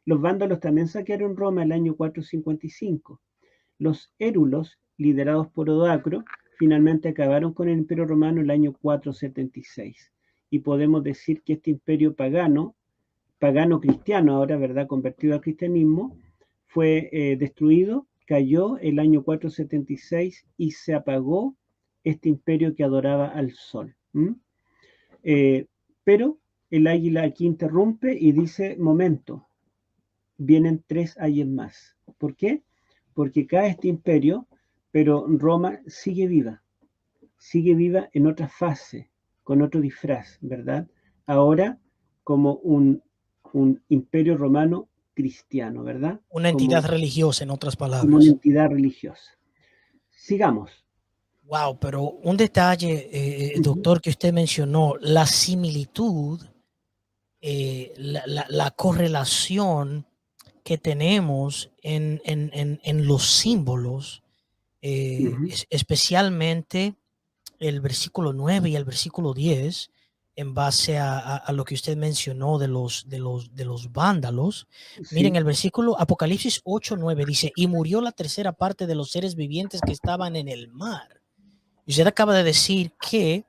Los vándalos también saquearon Roma el año 455. Los érulos, liderados por Odoacro, finalmente acabaron con el Imperio Romano el año 476. Y podemos decir que este imperio pagano cristiano, ahora, ¿verdad?, convertido al cristianismo, fue destruido, cayó el año 476 y se apagó este imperio que adoraba al sol. Pero el águila aquí interrumpe y dice: momento, vienen 3 ayes más. ¿Por qué? Porque cae este imperio, pero Roma sigue viva en otra fase, con otro disfraz, ¿verdad? Ahora como un imperio romano cristiano, ¿verdad? Una entidad religiosa, en otras Como una palabras. entidad religiosa. Sigamos. Wow, pero un detalle, doctor, que usted mencionó, la similitud, la correlación que tenemos en los símbolos, especialmente el versículo 9 y el versículo 10, en base a lo que usted mencionó de los vándalos. Miren, Sí. el versículo Apocalipsis 8:9 dice: y murió la tercera parte de los seres vivientes que estaban en el mar. Y usted acaba de decir que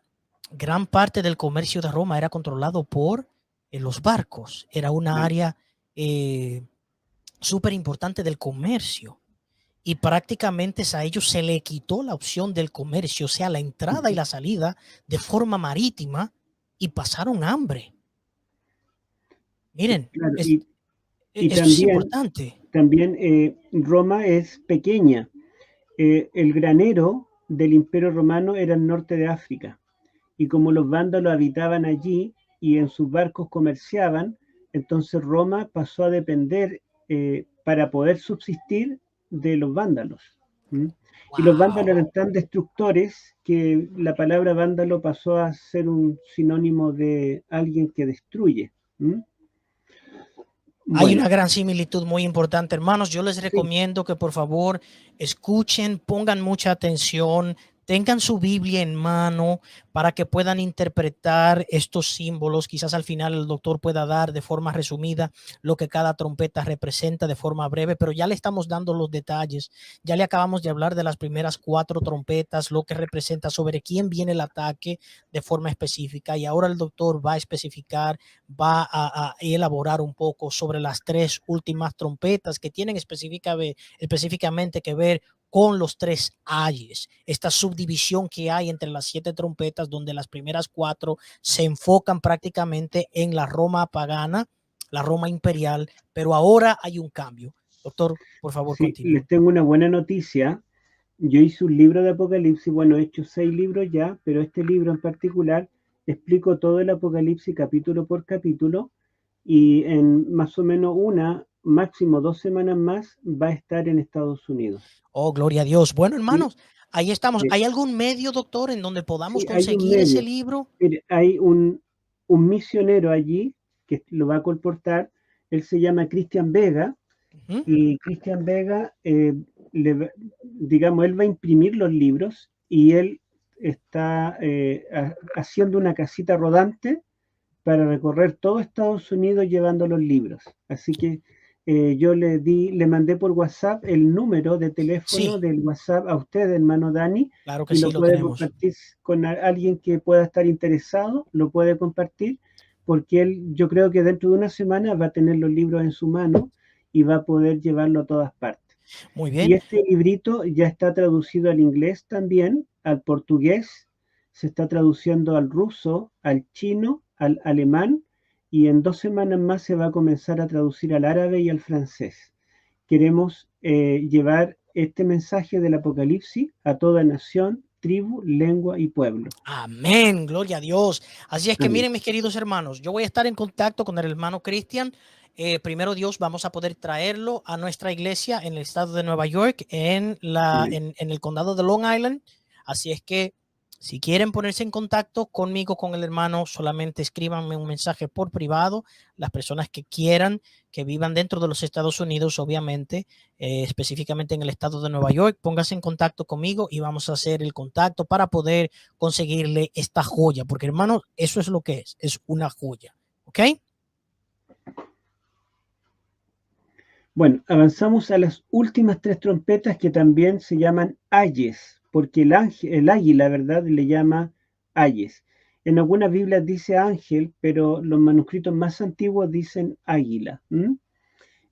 gran parte del comercio de Roma era controlado por los barcos. Era una área súper importante del comercio. Y prácticamente a ellos se le quitó la opción del comercio, o sea, la entrada y la salida de forma marítima, y pasaron hambre. Miren, Claro, y esto es también, importante. Roma es pequeña. El granero del Imperio Romano era el norte de África. Y como los vándalos habitaban allí y en sus barcos comerciaban, entonces Roma pasó a depender para poder subsistir de los vándalos. ¿Mm? Y los vándalos Wow. eran tan destructores que la palabra vándalo pasó a ser un sinónimo de alguien que destruye. ¿Mm? Hay Bueno, una gran similitud muy importante, hermanos. Yo les sí, recomiendo que por favor escuchen, pongan mucha atención, tengan su Biblia en mano para que puedan interpretar estos símbolos. Quizás al final el doctor pueda dar de forma resumida lo que cada trompeta representa de forma breve, pero ya le estamos dando los detalles. Ya le acabamos de hablar de las primeras 4 trompetas, lo que representa, sobre quién viene el ataque de forma específica, y ahora el doctor va a especificar, va a elaborar un poco sobre las 3 últimas trompetas que tienen específicamente que ver con los 3 ayes, esta subdivisión que hay entre las 7 trompetas, donde las primeras 4 se enfocan prácticamente en la Roma pagana, la Roma imperial, pero ahora hay un cambio. Doctor, por favor, sí, continúe. les tengo una buena noticia. Yo hice un libro de Apocalipsis, bueno, he hecho 6 libros ya, pero este libro en particular explico todo el Apocalipsis capítulo por capítulo y en más o menos una, máximo 2 semanas más va a estar en Estados Unidos. Oh, gloria a Dios. Bueno, Y hermanos, ahí estamos. eh, ¿Hay algún medio, doctor, en donde podamos sí, hay un conseguir ese medio. libro? Mire, hay un misionero allí que lo va a colportar, él se llama Cristian Vega, Uh -huh. y Cristian Vega, digamos, él va a imprimir los libros y él está haciendo una casita rodante para recorrer todo Estados Unidos llevando los libros. Así que yo le mandé por WhatsApp el número de teléfono Sí, del WhatsApp a usted, hermano Dani, claro que y sí, lo lo puede tenemos. compartir con alguien que pueda estar interesado, lo puede compartir, porque él, yo creo que dentro de una semana va a tener los libros en su mano y va a poder llevarlo a todas partes. Muy Y bien. este librito ya está traducido al inglés también, al portugués, se está traduciendo al ruso, al chino, al alemán, y en 2 semanas más se va a comenzar a traducir al árabe y al francés. Queremos llevar este mensaje del Apocalipsis a toda nación, tribu, lengua y pueblo. Amén, gloria a Dios. Así es que Amén. miren, mis queridos hermanos, yo voy a estar en contacto con el hermano Cristian. Primero Dios, vamos a poder traerlo a nuestra iglesia en el estado de Nueva York, Amén. en el condado de Long Island. Así es que si quieren ponerse en contacto conmigo, con el hermano, solamente escríbanme un mensaje por privado. Las personas que quieran, que vivan dentro de los Estados Unidos, obviamente, específicamente en el estado de Nueva York, pónganse en contacto conmigo y vamos a hacer el contacto para poder conseguirle esta joya, porque hermano, eso es lo que es una joya, ¿ok? Bueno, avanzamos a las últimas 3 trompetas que también se llaman ayes, porque el águila, ¿verdad?, le llama ayes. En algunas Biblias dice ángel, pero los manuscritos más antiguos dicen águila. ¿M?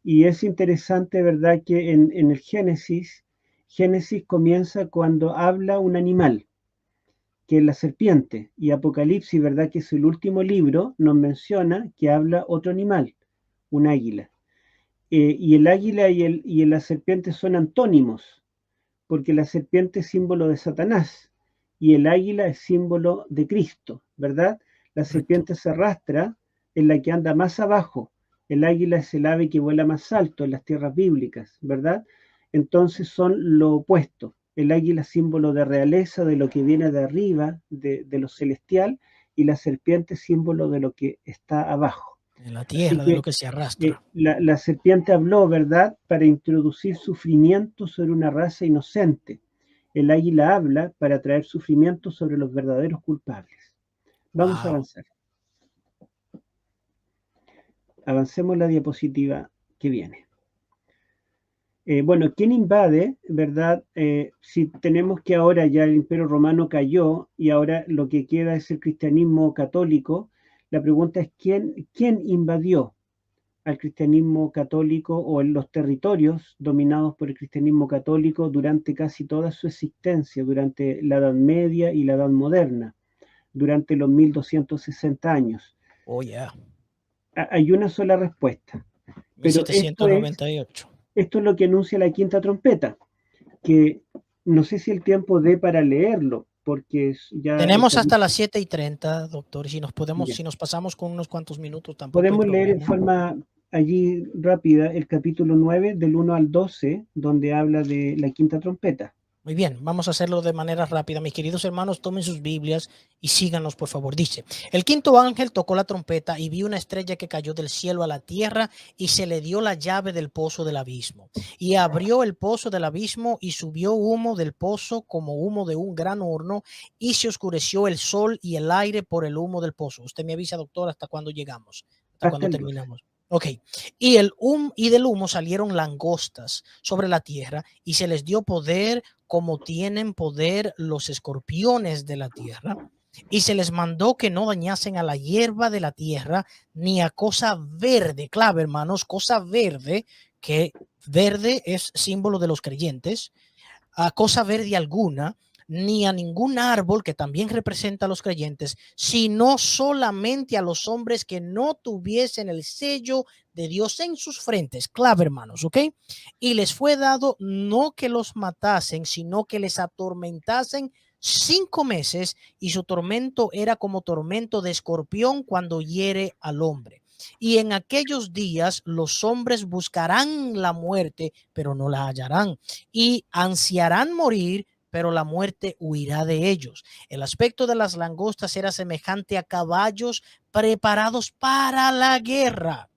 Y es interesante, ¿verdad?, que en el Génesis comienza cuando habla un animal, que es la serpiente, y Apocalipsis, ¿verdad?, que es el último libro, nos menciona que habla otro animal, un águila. Y el águila y la serpiente son antónimos, porque la serpiente es símbolo de Satanás y el águila es símbolo de Cristo, ¿verdad? La Correcto. serpiente se arrastra, en la que anda más abajo. El águila es el ave que vuela más alto en las tierras bíblicas, ¿verdad? Entonces son lo opuesto. El águila es símbolo de realeza, de lo que viene de arriba, de lo celestial, y la serpiente es símbolo de lo que está abajo. En la Así tierra de lo que que se arrastra. la serpiente habló, ¿verdad?, para introducir sufrimiento sobre una raza inocente. El águila habla para traer sufrimiento sobre los verdaderos culpables. Vamos a Wow. avanzar. Avancemos la diapositiva que viene. Bueno, ¿quién invade, verdad? Si tenemos que ahora ya el Imperio Romano cayó y ahora lo que queda es el cristianismo católico, la pregunta es ¿quién invadió al cristianismo católico o en los territorios dominados por el cristianismo católico durante casi toda su existencia, durante la Edad Media y la Edad Moderna? durante los 1260 años? Oh, yeah. Hay una sola respuesta, pero 1798. esto es lo que anuncia la quinta trompeta, que no sé si el tiempo dé para leerlo, porque ya Tenemos hasta las 7:30, doctor. Si ya. si nos pasamos con unos cuantos minutos, tampoco hay Podemos leer en problema. forma allí rápida el capítulo 9 del 1 al 12, donde habla de la quinta trompeta. Muy bien, vamos a hacerlo de manera rápida. Mis queridos hermanos, tomen sus Biblias y síganos, por favor. Dice, el quinto ángel tocó la trompeta y vi una estrella que cayó del cielo a la tierra y se le dio la llave del pozo del abismo. Y abrió el pozo del abismo y subió humo del pozo como humo de un gran horno y se oscureció el sol y el aire por el humo del pozo. Usted me avisa, doctor, hasta cuándo llegamos, hasta Hasta cuándo el 12. terminamos. Ok, y del humo salieron langostas sobre la tierra y se les dio poder como tienen poder los escorpiones de la tierra, y se les mandó que no dañasen a la hierba de la tierra, ni a cosa verde, clave hermanos, cosa verde, que verde es símbolo de los creyentes, a cosa verde alguna, ni a ningún árbol que también representa a los creyentes, sino solamente a los hombres que no tuviesen el sello de Dios en sus frentes. Clave, hermanos, ¿ok? Y les fue dado no que los matasen, sino que les atormentasen 5 meses, y su tormento era como tormento de escorpión cuando hiere al hombre. Y en aquellos días los hombres buscarán la muerte, pero no la hallarán, y ansiarán morir, pero la muerte huirá de ellos. El aspecto de las langostas era semejante a caballos preparados para la guerra.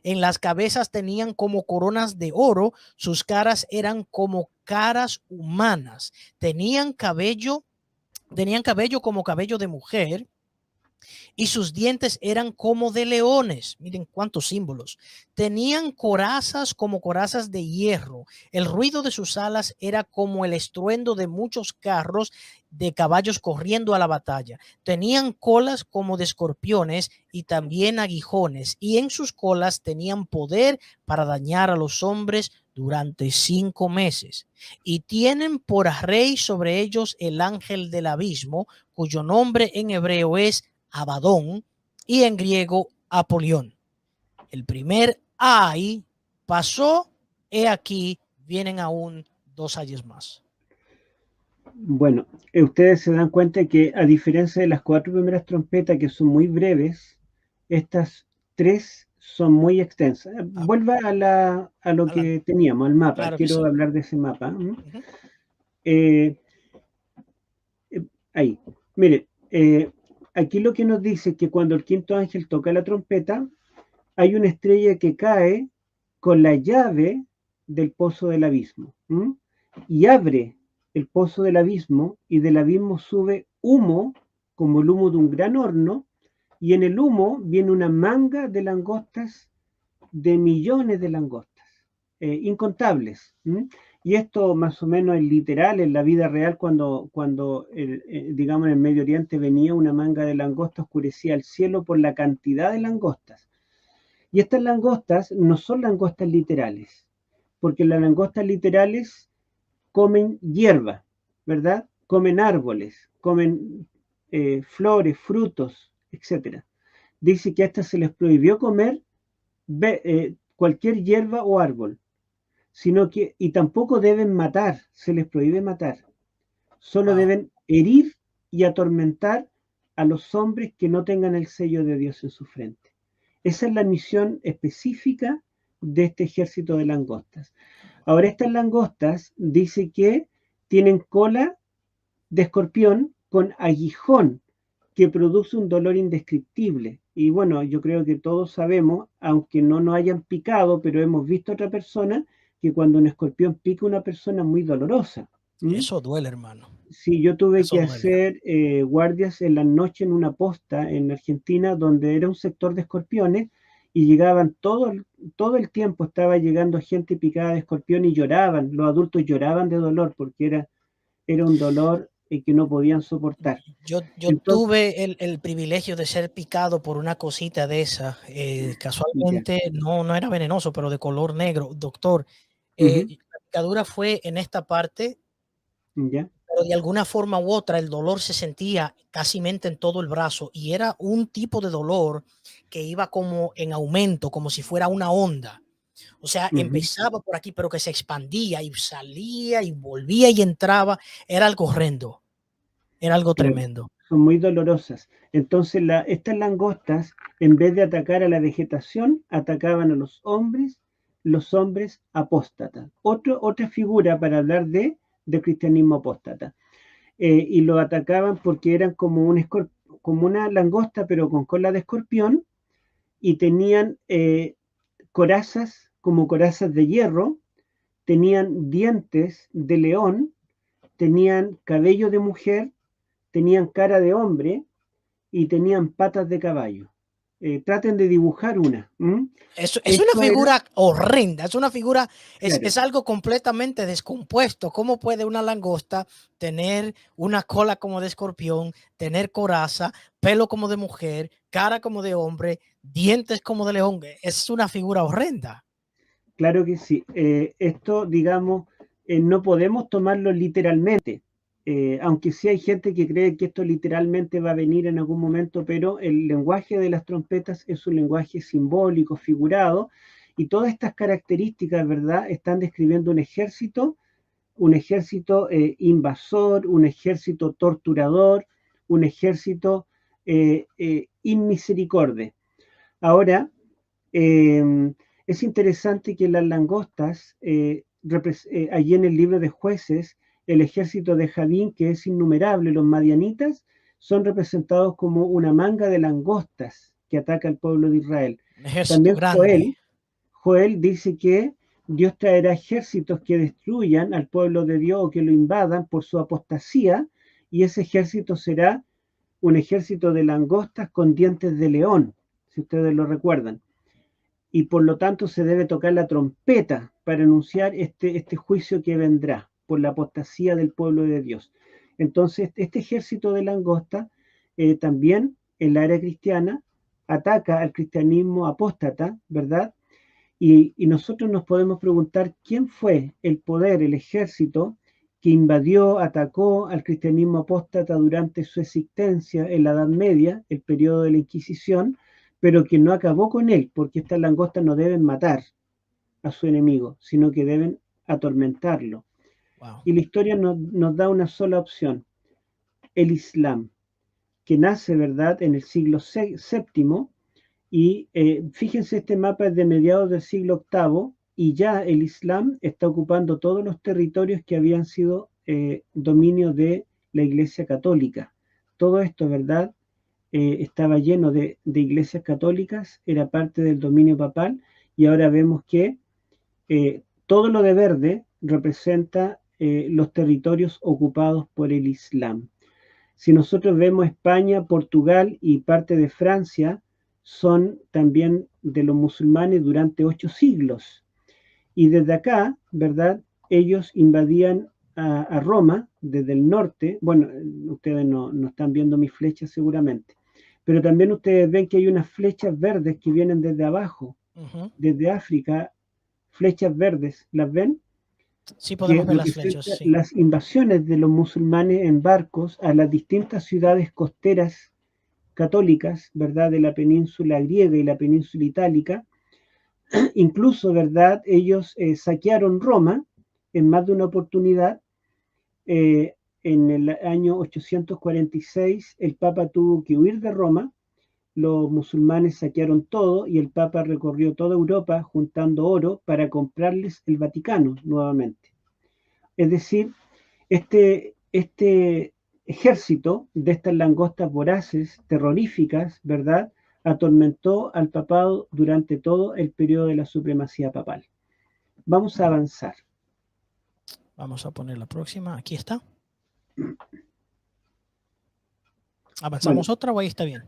En las cabezas tenían como coronas de oro, sus caras eran como caras humanas, tenían cabello como cabello de mujer, y sus dientes eran como de leones. Miren cuántos símbolos. Tenían corazas como corazas de hierro. El ruido de sus alas era como el estruendo de muchos carros de caballos corriendo a la batalla. Tenían colas como de escorpiones y también aguijones, y en sus colas tenían poder para dañar a los hombres durante 5 meses. Y tienen por rey sobre ellos el ángel del abismo, cuyo nombre en hebreo es Abadón y en griego Apolión. El primer ay pasó, he aquí, vienen aún 2 ayes más. Bueno, ustedes se dan cuenta que a diferencia de las 4 primeras trompetas, que son muy breves, estas 3 son muy extensas. Vuelva a lo que teníamos, al mapa. Claro que Quiero sí. hablar de ese mapa. Uh-huh. Ahí. Mire, aquí lo que nos dice es que cuando el quinto ángel toca la trompeta, hay una estrella que cae con la llave del pozo del abismo, y abre el pozo del abismo, y del abismo sube humo, como el humo de un gran horno, y en el humo viene una manga de langostas, de millones de langostas, incontables. Y esto más o menos es literal en la vida real, cuando digamos en el Medio Oriente venía una manga de langosta, oscurecía el cielo por la cantidad de langostas. Y estas langostas no son langostas literales, porque las langostas literales comen hierba, ¿verdad? Comen árboles, comen flores, frutos, etc. Dice que a estas se les prohibió comer cualquier hierba o árbol, y tampoco deben matar, se les prohíbe matar. Solo deben herir y atormentar a los hombres que no tengan el sello de Dios en su frente. Esa es la misión específica de este ejército de langostas. Ahora, estas langostas dice que tienen cola de escorpión con aguijón, que produce un dolor indescriptible. Y bueno, yo creo que todos sabemos, aunque no nos hayan picado, pero hemos visto a otra persona, que cuando un escorpión pica a una persona es muy dolorosa. Eso duele, hermano. Sí, yo tuve Eso que duele. hacer guardias en la noche en una posta en Argentina, donde era un sector de escorpiones, y llegaban todo el tiempo, estaba llegando gente picada de escorpión y lloraban, los adultos lloraban de dolor porque era un dolor que no podían soportar. Yo Entonces, tuve el privilegio de ser picado por una cosita de esa. ya, Casualmente no era venenoso, pero de color negro. Doctor, ujú, la picadura fue en esta parte, ya, pero de alguna forma u otra el dolor se sentía casi mente en todo el brazo y era un tipo de dolor que iba como en aumento, como si fuera una onda. O sea, Ujú. empezaba por aquí, pero que se expandía y salía y volvía y entraba. Era algo horrendo, era algo Claro, tremendo. son muy dolorosas. Entonces, estas langostas, en vez de atacar a la vegetación, atacaban a los hombres apóstatas. Otra figura para hablar del cristianismo apóstata. Y lo atacaban porque eran como como una langosta, pero con cola de escorpión, y tenían corazas como corazas de hierro, tenían dientes de león, tenían cabello de mujer, tenían cara de hombre y tenían patas de caballo. Traten de dibujar una. Es una Esto era, figura horrenda, es una figura, es claro, algo completamente descompuesto. ¿Cómo puede una langosta tener una cola como de escorpión, tener coraza, pelo como de mujer, cara como de hombre, dientes como de león? Es una figura horrenda. claro que sí. Esto, digamos, no podemos tomarlo literalmente. Aunque sí hay gente que cree que esto literalmente va a venir en algún momento, pero el lenguaje de las trompetas es un lenguaje simbólico, figurado, y todas estas características, ¿verdad?, están describiendo un ejército invasor, un ejército torturador, un ejército inmisericorde. Ahora, eh, es interesante que las langostas, allí en el libro de Jueces, el ejército de Javín, que es innumerable, los madianitas, son representados como una manga de langostas que ataca al pueblo de Israel. Un ejército También grande. Joel dice que Dios traerá ejércitos que destruyan al pueblo de Dios o que lo invadan por su apostasía, y ese ejército será un ejército de langostas con dientes de león, si ustedes lo recuerdan. Y por lo tanto se debe tocar la trompeta para anunciar este juicio que vendrá por la apostasía del pueblo de Dios. Entonces, este ejército de langosta también en la era cristiana ataca al cristianismo apóstata, ¿verdad? Y nosotros nos podemos preguntar quién fue el poder, el ejército que invadió, atacó al cristianismo apóstata durante su existencia en la Edad Media, el periodo de la Inquisición, pero que no acabó con él, porque estas langostas no deben matar a su enemigo, sino que deben atormentarlo. Wow. Y la historia nos da una sola opción, el Islam, que nace, ¿verdad?, en el siglo VII. Y fíjense, este mapa es de mediados del siglo octavo y ya el Islam está ocupando todos los territorios que habían sido dominio de la Iglesia Católica. Todo esto, ¿verdad? Estaba lleno de iglesias católicas, era parte del dominio papal, y ahora vemos que todo lo de verde representa los territorios ocupados por el Islam. Si nosotros vemos España, Portugal y parte de Francia, son también de los musulmanes durante 8 siglos. Y desde acá, ¿verdad? Ellos invadían a Roma desde el norte. Bueno, ustedes no están viendo mis flechas seguramente, pero también ustedes ven que hay unas flechas verdes que vienen desde abajo, desde África, flechas verdes, ¿las ven? Sí Que podemos ver las flechas, representa sí. las invasiones de los musulmanes en barcos a las distintas ciudades costeras católicas, ¿verdad?, de la península griega y la península itálica. Incluso, ¿verdad?, ellos saquearon Roma en más de una oportunidad. En el año 846 el Papa tuvo que huir de Roma, los musulmanes saquearon todo y el Papa recorrió toda Europa juntando oro para comprarles el Vaticano nuevamente. Es decir, este ejército de estas langostas voraces, terroríficas, ¿verdad?, atormentó al papado durante todo el periodo de la supremacía papal. Vamos a avanzar. Vamos a poner la próxima. Aquí está. ¿Avanzamos Bueno, otra o ahí está bien?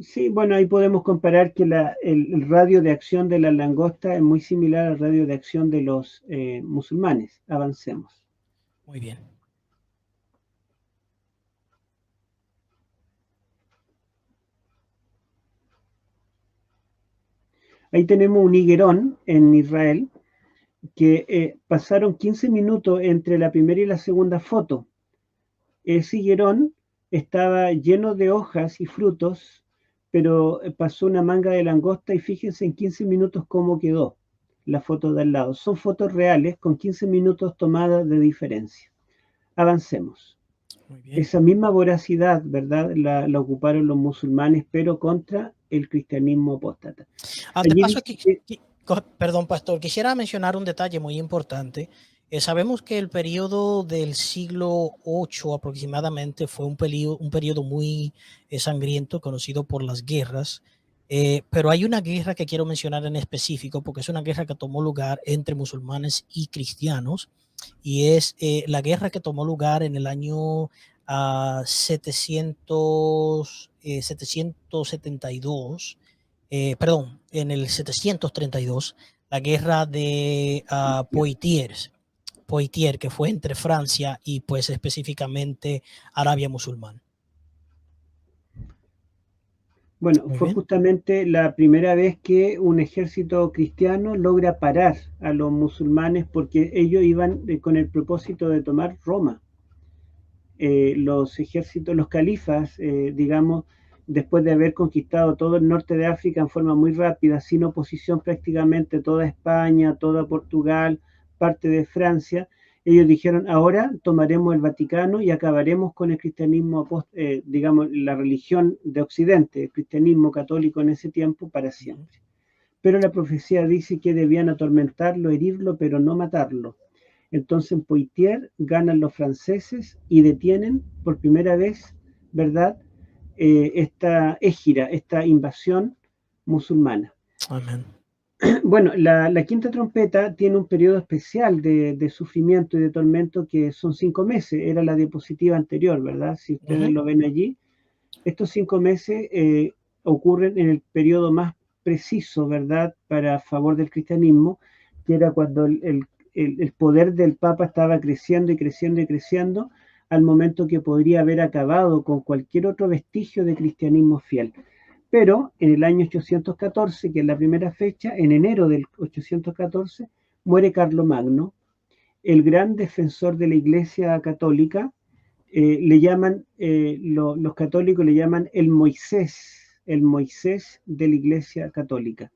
sí, bueno, ahí podemos comparar que el radio de acción de la langosta es muy similar al radio de acción de los musulmanes. Avancemos. Muy bien. Ahí tenemos un higuerón en Israel que pasaron 15 minutos entre la primera y la segunda foto. Ese higuerón estaba lleno de hojas y frutos, pero pasó una manga de langosta y fíjense en 15 minutos cómo quedó la foto de al lado. Son fotos reales con 15 minutos tomadas de diferencia. Avancemos. Muy bien. Esa misma voracidad, ¿verdad? La ocuparon los musulmanes, pero contra el cristianismo apóstata. De Allí paso, dice perdón, pastor, quisiera mencionar un detalle muy importante. Sabemos que el periodo del siglo VIII aproximadamente fue un periodo muy sangriento, conocido por las guerras. Pero hay una guerra que quiero mencionar en específico, porque es una guerra que tomó lugar entre musulmanes y cristianos, y es la guerra que tomó lugar en el año 772, perdón, en el 732, la guerra de Poitiers, que fue entre Francia y pues específicamente Arabia musulmana. Bueno, Muy fue bien. justamente la primera vez que un ejército cristiano logra parar a los musulmanes porque ellos iban con el propósito de tomar Roma. Los ejércitos, los califas, digamos, después de haber conquistado todo el norte de África en forma muy rápida, sin oposición prácticamente toda España, toda Portugal, parte de Francia, ellos dijeron, ahora tomaremos el Vaticano y acabaremos con el cristianismo, digamos, la religión de Occidente, el cristianismo católico en ese tiempo para siempre. Pero la profecía dice que debían atormentarlo, herirlo, pero no matarlo. Entonces en Poitiers ganan los franceses y detienen por primera vez, ¿verdad? Esta égira, esta invasión musulmana. Amén. Bueno, la quinta trompeta tiene un periodo especial de sufrimiento y de tormento que son 5 meses, era la diapositiva anterior, ¿verdad? Si ustedes lo ven allí, estos 5 meses ocurren en el periodo más preciso, ¿verdad?, para favor del cristianismo, que era cuando el poder del Papa estaba creciendo y creciendo y creciendo, al momento que podría haber acabado con cualquier otro vestigio de cristianismo fiel. Pero en el año 814, que es la primera fecha, en enero del 814, muere Carlomagno, el gran defensor de la Iglesia católica. Le llaman, los católicos le llaman el Moisés de la Iglesia católica.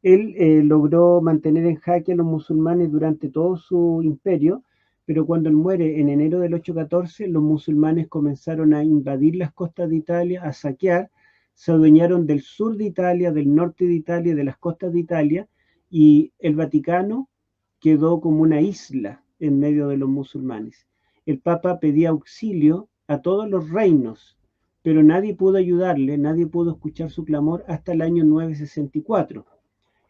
Él logró mantener en jaque a los musulmanes durante todo su imperio, pero cuando él muere en enero del 814, los musulmanes comenzaron a invadir las costas de Italia, a saquear, se adueñaron del sur de Italia, del norte de Italia, de las costas de Italia, y el Vaticano quedó como una isla en medio de los musulmanes. El Papa pedía auxilio a todos los reinos, pero nadie pudo ayudarle, nadie pudo escuchar su clamor hasta el año 964.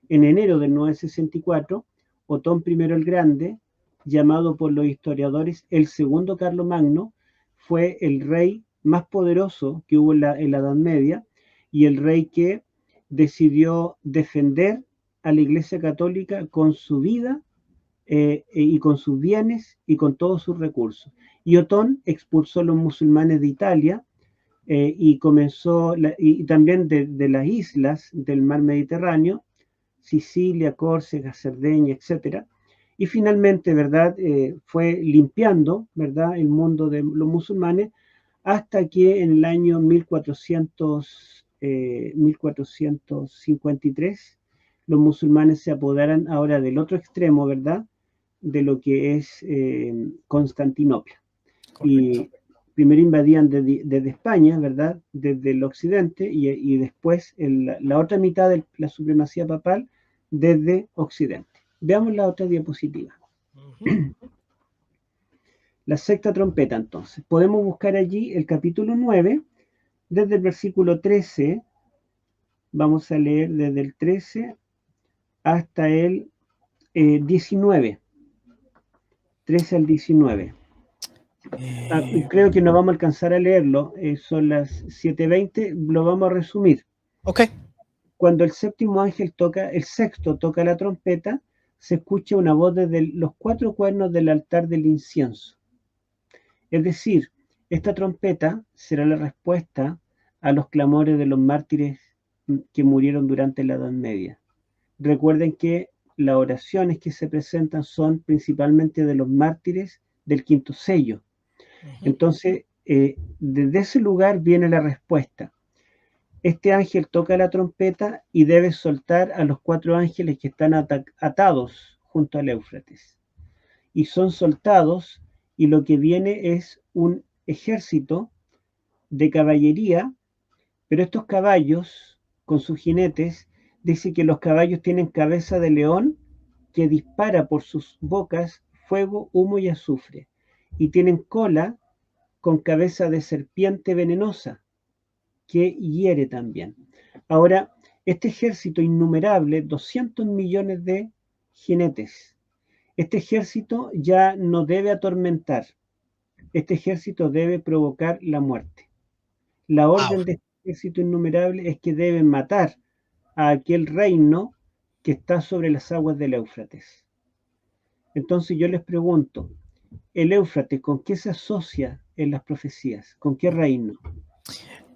En enero del 964, Otón I el Grande, llamado por los historiadores el segundo Carlomagno, fue el rey más poderoso que hubo en la Edad Media y el rey que decidió defender a la Iglesia Católica con su vida y con sus bienes y con todos sus recursos. Y Otón expulsó a los musulmanes de Italia y comenzó, y también de las islas del mar Mediterráneo, Sicilia, Córcega, Cerdeña, etcétera. Y finalmente, ¿verdad? Fue limpiando, ¿verdad?, el mundo de los musulmanes hasta que en el año 1453 los musulmanes se apoderan ahora del otro extremo, ¿verdad?, de lo que es Constantinopla. Correcto. Y primero invadían desde España, ¿verdad?, desde el occidente, y después la otra mitad de la supremacía papal desde occidente. Veamos la otra diapositiva. La sexta trompeta, entonces. Podemos buscar allí el capítulo 9, desde el versículo 13, vamos a leer desde el 13 hasta el 19. 13 al 19. Creo que no vamos a alcanzar a leerlo, son las 7:20, lo vamos a resumir. Ok. Cuando el séptimo ángel toca, el sexto toca la trompeta, se escucha una voz desde los 4 cuernos del altar del incienso. Es decir, esta trompeta será la respuesta a los clamores de los mártires que murieron durante la Edad Media. Recuerden que las oraciones que se presentan son principalmente de los mártires del quinto sello. Entonces, desde ese lugar viene la respuesta. Este ángel toca la trompeta y debe soltar a los 4 ángeles que están atados junto al Éufrates. Y son soltados, y lo que viene es un ejército de caballería, pero estos caballos, con sus jinetes, dice que los caballos tienen cabeza de león que dispara por sus bocas fuego, humo y azufre, y tienen cola con cabeza de serpiente venenosa que hiere también. Ahora, este ejército innumerable, 200 millones de jinetes, este ejército ya no debe atormentar, este ejército debe provocar la muerte. La Wow. orden de este ejército innumerable es que deben matar a aquel reino que está sobre las aguas del Éufrates. Entonces yo les pregunto, ¿el Éufrates con qué se asocia en las profecías? ¿Con qué reino?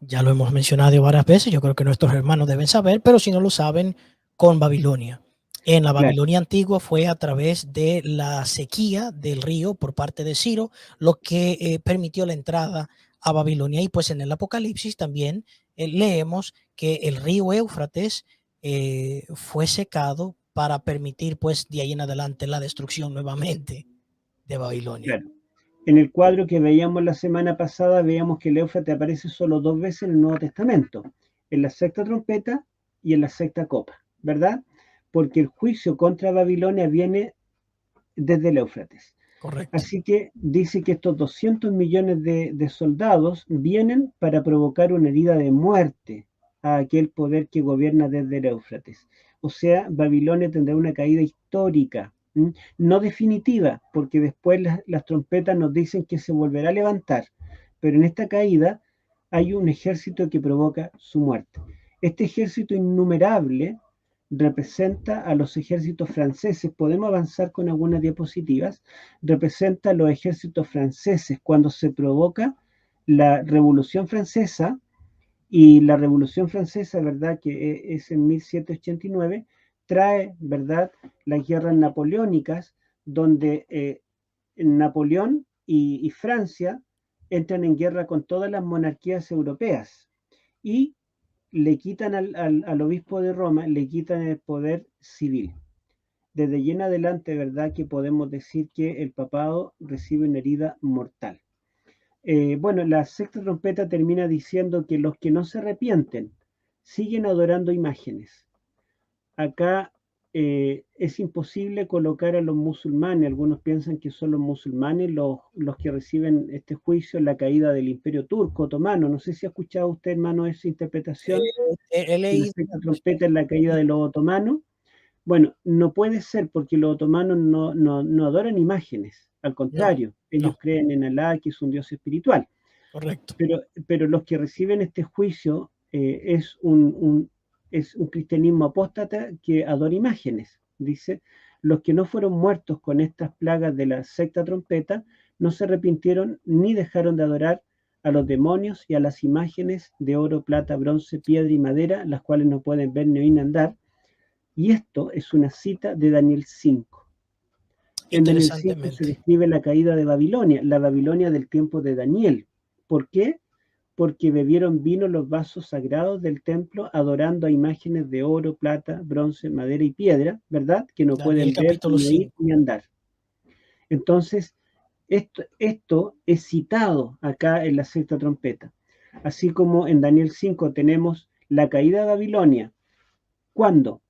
Ya lo hemos mencionado varias veces, yo creo que nuestros hermanos deben saber, pero si no lo saben, con Babilonia. En la Babilonia antigua fue a través de la sequía del río por parte de Ciro, lo que permitió la entrada a Babilonia. Y pues en el Apocalipsis también leemos que el río Éufrates fue secado para permitir pues de ahí en adelante la destrucción nuevamente de Babilonia. Claro. En el cuadro que veíamos la semana pasada, veíamos que el Éufrates aparece solo 2 veces en el Nuevo Testamento, en la sexta trompeta y en la sexta copa, ¿verdad? Porque el juicio contra Babilonia viene desde el Éufrates. Correcto. Así que dice que estos 200 millones de soldados vienen para provocar una herida de muerte a aquel poder que gobierna desde el Éufrates. O sea, Babilonia tendrá una caída histórica, no definitiva, porque después las trompetas nos dicen que se volverá a levantar, pero en esta caída hay un ejército que provoca su muerte. Este ejército innumerable representa a los ejércitos franceses. Podemos avanzar con algunas diapositivas. Representa a los ejércitos franceses cuando se provoca la Revolución Francesa, y la Revolución Francesa, ¿verdad?, que es en 1789, trae, ¿verdad?, las guerras napoleónicas, donde Napoleón y Francia entran en guerra con todas las monarquías europeas y le quitan al obispo de Roma, le quitan el poder civil. Desde allí en adelante, ¿verdad?, que podemos decir que el papado recibe una herida mortal. Bueno, la sexta trompeta termina diciendo que los que no se arrepienten siguen adorando imágenes. Acá es imposible colocar a los musulmanes, algunos piensan que son los musulmanes los que reciben este juicio en la caída del Imperio Turco Otomano. No sé si ha escuchado usted, hermano, esa interpretación, He que la leído. sexta trompeta es la caída de los otomanos. Bueno, no puede ser porque los otomanos no adoran imágenes, al No, contrario, ellos no, creen en Alá, que es un Dios espiritual. correcto. Pero los que reciben este juicio es un cristianismo apóstata que adora imágenes. Dice, los que no fueron muertos con estas plagas de la sexta trompeta no se arrepintieron ni dejaron de adorar a los demonios y a las imágenes de oro, plata, bronce, piedra y madera, las cuales no pueden ver ni oír ni andar. Y esto es una cita de Daniel 5. En Daniel 5 se Interesantemente. describe la caída de Babilonia, la Babilonia del tiempo de Daniel. ¿Por qué? Porque bebieron vino los vasos sagrados del templo, adorando a imágenes de oro, plata, bronce, madera y piedra, ¿verdad? Que no Daniel pueden ver, capítulo ni oír, 5. ni andar. Entonces, esto es citado acá en la sexta trompeta. Así como en Daniel 5 tenemos la caída de Babilonia. ¿Cuándo?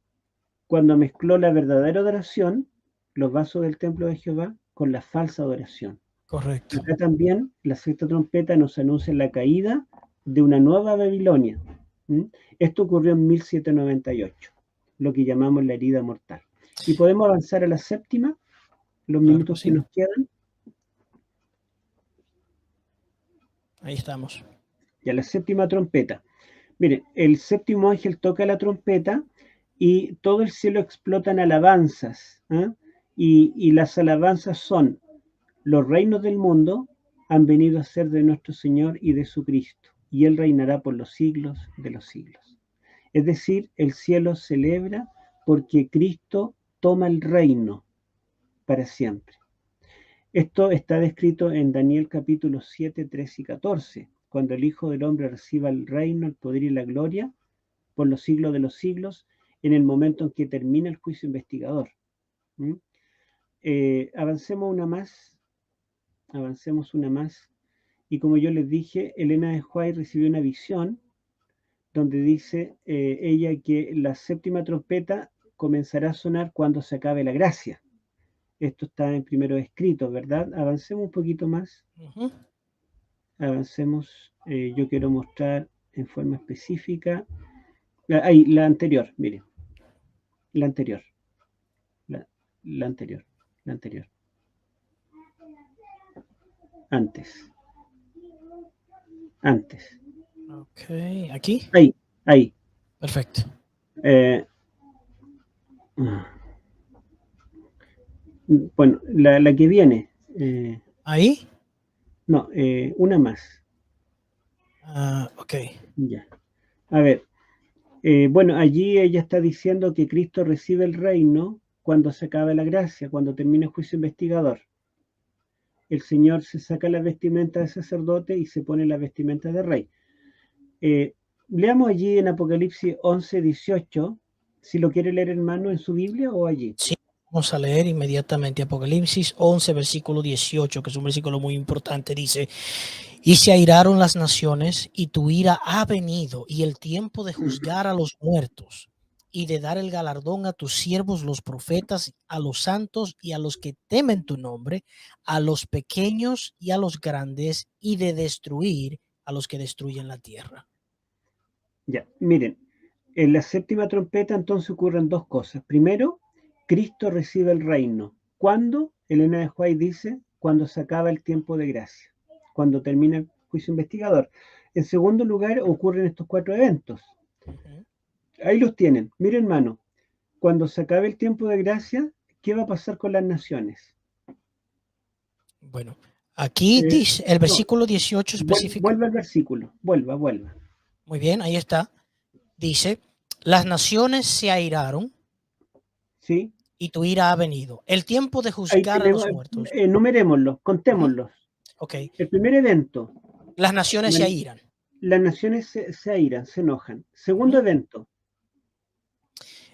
Cuando mezcló la verdadera adoración, los vasos del templo de Jehová, con la falsa adoración. Correcto. Acá también la sexta trompeta nos anuncia la caída de una nueva Babilonia. Esto ocurrió en 1798, lo que llamamos la herida mortal. Y podemos avanzar a la séptima, los Claro que minutos que sí. nos quedan. Ahí estamos. Y a la séptima trompeta. Mire, el séptimo ángel toca la trompeta y todo el cielo explota en alabanzas. Y las alabanzas son: los reinos del mundo han venido a ser de nuestro Señor y de su Cristo, y Él reinará por los siglos de los siglos. Es decir, el cielo celebra porque Cristo toma el reino para siempre. Esto está descrito en Daniel capítulo 7, 13 y 14, cuando el Hijo del Hombre reciba el reino, el poder y la gloria por los siglos de los siglos, en el momento en que termina el juicio investigador. ¿Mm? Avancemos una más. Y como yo les dije, Elena de White recibió una visión donde dice ella que la séptima trompeta comenzará a sonar cuando se acabe la gracia. Esto está en primero escrito, ¿verdad? Avancemos un poquito más. Avancemos. Yo quiero mostrar en forma específica. Ahí, la anterior, miren. La anterior. La anterior. La anterior. Antes. Ok, aquí. Ahí. Perfecto. Bueno, la que viene. Ahí. No, una más. Ok. Ya. A ver. Bueno, allí ella está diciendo que Cristo recibe el reino cuando se acabe la gracia, cuando termine el juicio investigador. El Señor se saca la vestimenta de sacerdote y se pone la vestimenta de rey. Leamos allí en Apocalipsis 11, 18, si lo quiere leer hermano en su Biblia o allí. Sí, vamos a leer inmediatamente Apocalipsis 11, versículo 18, que es un versículo muy importante. Dice: y se airaron las naciones, y tu ira ha venido, y el tiempo de juzgar a los muertos, y de dar el galardón a tus siervos los profetas, a los santos y a los que temen tu nombre, a los pequeños y a los grandes, y de destruir a los que destruyen la tierra. Ya, miren, en la séptima trompeta entonces ocurren dos cosas. Primero, Cristo recibe el reino. ¿Cuándo? Elena de White dice, cuando se acaba el tiempo de gracia, cuando termina el juicio investigador. En segundo lugar, ocurren estos cuatro eventos. Ahí los tienen. Miren, hermano, cuando se acabe el tiempo de gracia, ¿qué va a pasar con las naciones? Bueno, aquí dice el versículo 18 específico. Vuelva al versículo, vuelva. Muy bien, ahí está. Dice: las naciones se airaron, ¿sí? Y tu ira ha venido. El tiempo de Ahí juzgar a tenemos, los muertos. enumerémoslos, contémoslos. Ok. El primer evento, Las naciones se airan. las naciones se airan, se enojan. Segundo evento,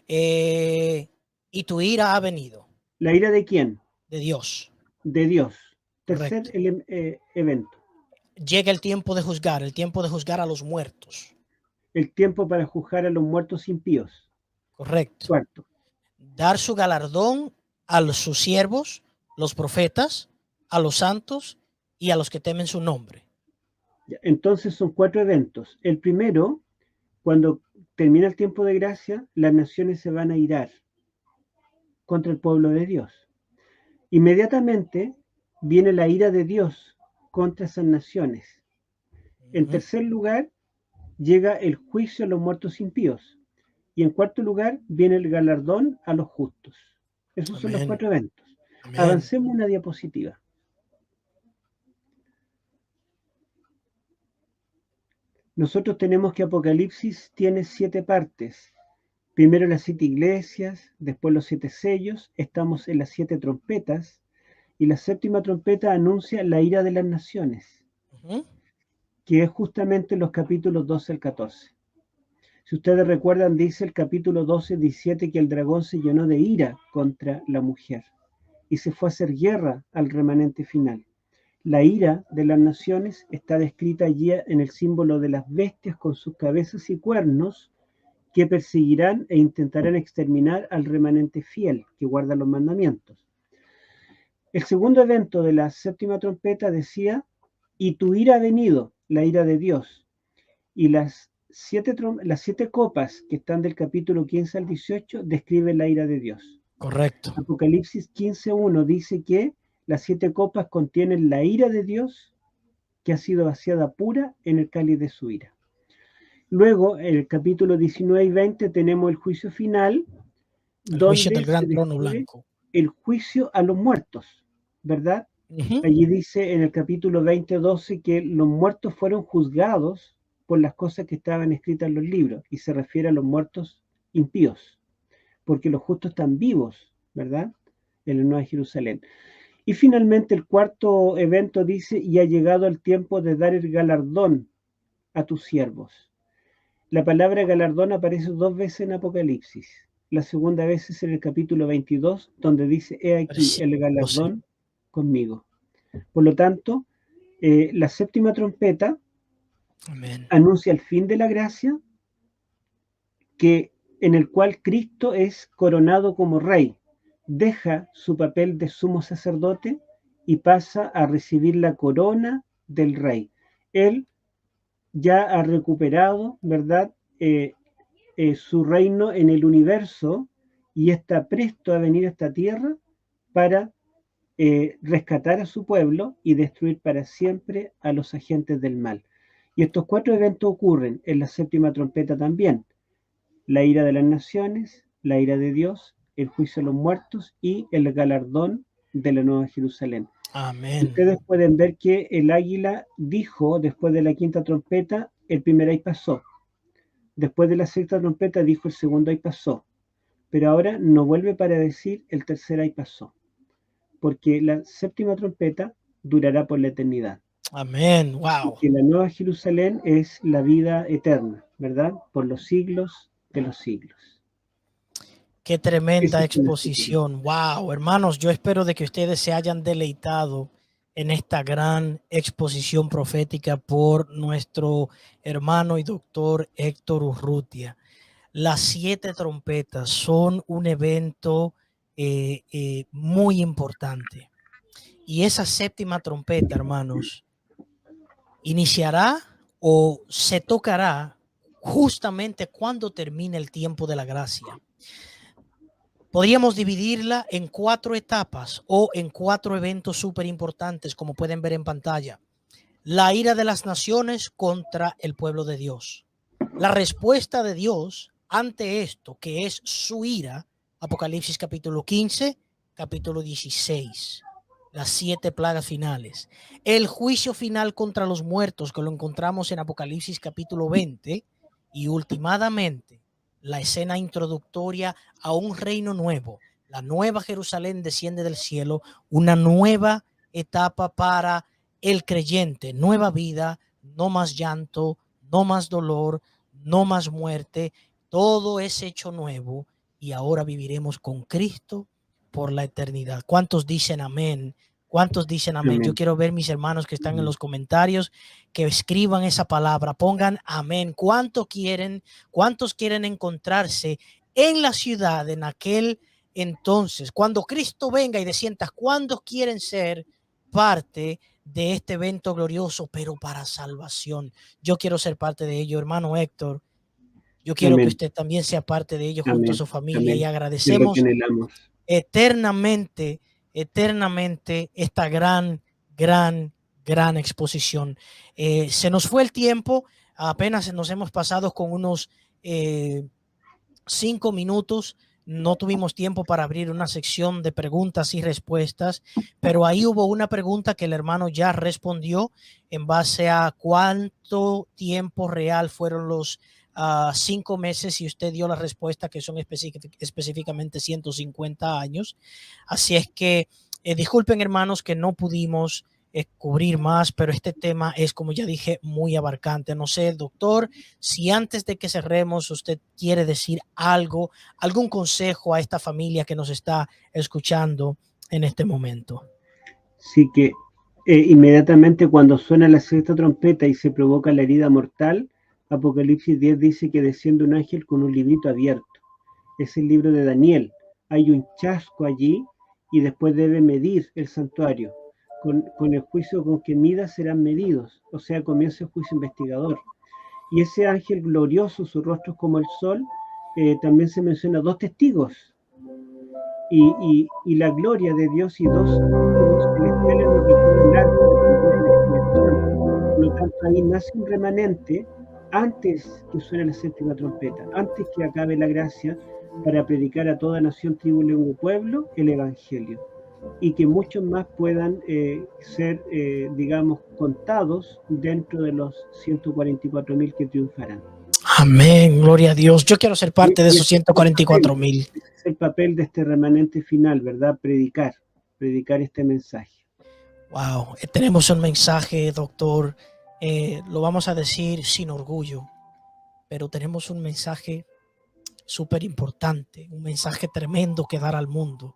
Y tu ira ha venido. ¿la ira de quién? De Dios. De Dios. Tercer Correcto. evento, Llega el tiempo de juzgar a los muertos. el tiempo para juzgar a los muertos impíos. Correcto. Cuarto, dar su galardón a sus siervos, los profetas, a los santos y a los que temen su nombre. entonces son cuatro eventos. El primero, cuando termina el tiempo de gracia, las naciones se van a irar contra el pueblo de Dios. Inmediatamente viene la ira de Dios contra esas naciones. En tercer lugar, llega el juicio a los muertos impíos. Y en cuarto lugar, viene el galardón a los justos. Esos son los cuatro eventos. Amén. Avancemos una diapositiva. Nosotros tenemos que Apocalipsis tiene 7 partes. Primero las 7 iglesias, después los 7 sellos, estamos en las 7 trompetas, y la séptima trompeta anuncia la ira de las naciones, que es justamente los capítulos 12 al 14. Si ustedes recuerdan, dice el capítulo 12, 17 que el dragón se llenó de ira contra la mujer y se fue a hacer guerra al remanente final. La ira de las naciones está descrita allí en el símbolo de las bestias con sus cabezas y cuernos que perseguirán e intentarán exterminar al remanente fiel que guarda los mandamientos. El segundo evento de la séptima trompeta decía, y tu ira ha venido, la ira de Dios, y las 7 copas que están del capítulo 15 al 18 describen la ira de Dios. Correcto. Apocalipsis 15:1 dice que las 7 copas contienen la ira de Dios que ha sido vaciada pura en el cáliz de su ira. Luego, en el capítulo 19 y 20 tenemos el juicio final, el donde juicio del gran trono blanco. El juicio a los muertos, ¿verdad? Allí dice en el capítulo 20:12 que los muertos fueron juzgados por las cosas que estaban escritas en los libros, y se refiere a los muertos impíos, porque los justos están vivos, ¿verdad? En la Nueva Jerusalén. Y finalmente el cuarto evento dice, y ha llegado el tiempo de dar el galardón a tus siervos. La palabra galardón aparece 2 veces en Apocalipsis. La segunda vez es en el capítulo 22, donde dice, he aquí el galardón conmigo. Por lo tanto, la séptima trompeta Amén. anuncia el fin de la gracia, en el cual Cristo es coronado como rey, deja su papel de sumo sacerdote y pasa a recibir la corona del rey. Él ya ha recuperado, ¿verdad?, su reino en el universo y está presto a venir a esta tierra para rescatar a su pueblo y destruir para siempre a los agentes del mal. Y estos 4 eventos ocurren en la séptima trompeta también. La ira de las naciones, la ira de Dios, el juicio de los muertos y el galardón de la Nueva Jerusalén. Amén. Ustedes pueden ver que el águila dijo, después de la quinta trompeta, el primer ay pasó. Después de la sexta trompeta dijo el segundo ay pasó. Pero ahora no vuelve para decir el tercer ay pasó. Porque la séptima trompeta durará por la eternidad. Amén. Wow. Y que la Nueva Jerusalén es la vida eterna, ¿verdad? Por los siglos de los siglos. Qué tremenda exposición. Wow, hermanos, yo espero de que ustedes se hayan deleitado en esta gran exposición profética por nuestro hermano y doctor Héctor Urrutia. Las 7 trompetas son un evento muy importante. Y esa séptima trompeta, hermanos, iniciará o se tocará justamente cuando termine el tiempo de la gracia. Podríamos dividirla en 4 etapas o en 4 eventos súper importantes, como pueden ver en pantalla. La ira de las naciones contra el pueblo de Dios. La respuesta de Dios ante esto, que es su ira, Apocalipsis capítulo 15, capítulo 16. Las 7 plagas finales. El juicio final contra los muertos, que lo encontramos en Apocalipsis capítulo 20. Y últimamente, la escena introductoria a un reino nuevo. La nueva Jerusalén desciende del cielo, una nueva etapa para el creyente, nueva vida, no más llanto, no más dolor, no más muerte, todo es hecho nuevo y ahora viviremos con Cristo por la eternidad. ¿Cuántos dicen amén? ¿Cuántos dicen amén? Yo quiero ver mis hermanos que están en los comentarios que escriban esa palabra, pongan amén. ¿Cuántos quieren encontrarse en la ciudad en aquel entonces? Cuando Cristo venga y descienda, ¿cuántos quieren ser parte de este evento glorioso, pero para salvación? Yo quiero ser parte de ello, hermano Héctor. Yo quiero que usted también sea parte de ello junto a su familia y agradecemos eternamente esta gran exposición. Se nos fue el tiempo, apenas nos hemos pasado con unos 5 minutos. No tuvimos tiempo para abrir una sección de preguntas y respuestas, pero ahí hubo una pregunta que el hermano ya respondió en base a cuánto tiempo real fueron los 5 meses, y usted dio la respuesta que son específicamente 150 años. Así es que disculpen, hermanos, que no pudimos cubrir más, pero este tema es, como ya dije, muy abarcante. No sé, doctor, si antes de que cerremos usted quiere decir algo, algún consejo a esta familia que nos está escuchando en este momento. Sí, que inmediatamente cuando suena la sexta trompeta y se provoca la herida mortal, Apocalipsis 10 dice que desciende un ángel con un librito abierto. Es el libro de Daniel. Hay un chasco allí y después debe medir el santuario. Con el juicio con que mida serán medidos, o sea, comienza el juicio investigador. Y ese ángel glorioso, su rostro es como el sol, también se menciona 2 testigos. Y la gloria de Dios y 2 celestiales nos recuerdan el arco de la expiación. Por lo tanto, ahí nace un remanente antes que suene la séptima trompeta, antes que acabe la gracia, para predicar a toda nación, tribu, lengua y pueblo el evangelio, y que muchos más puedan ser, digamos, contados dentro de los 144.000 que triunfarán. Amén, gloria a Dios. Yo quiero ser parte de esos 144.000. Ese es el papel de este remanente final, ¿verdad? Predicar. predicar este mensaje. Wow, tenemos un mensaje, doctor, lo vamos a decir sin orgullo, pero tenemos un mensaje súper importante, un mensaje tremendo que dar al mundo.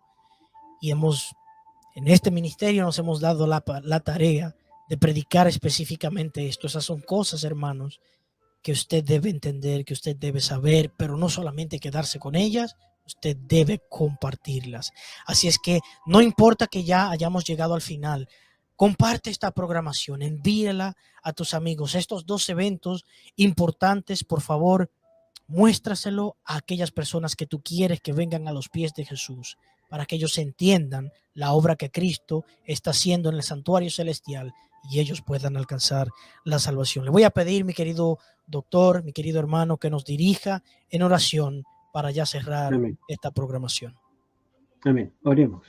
Y en este ministerio nos hemos dado la tarea de predicar específicamente esto. Esas son cosas, hermanos, que usted debe entender, que usted debe saber, pero no solamente quedarse con ellas, usted debe compartirlas. Así es que no importa que ya hayamos llegado al final, comparte esta programación, envíela a tus amigos. Estos 2 eventos importantes, por favor, muéstraselo a aquellas personas que tú quieres que vengan a los pies de Jesús, para que ellos entiendan la obra que Cristo está haciendo en el santuario celestial y ellos puedan alcanzar la salvación. Le voy a pedir, mi querido doctor, mi querido hermano, que nos dirija en oración para ya cerrar Amén. esta programación. Amén. Oremos.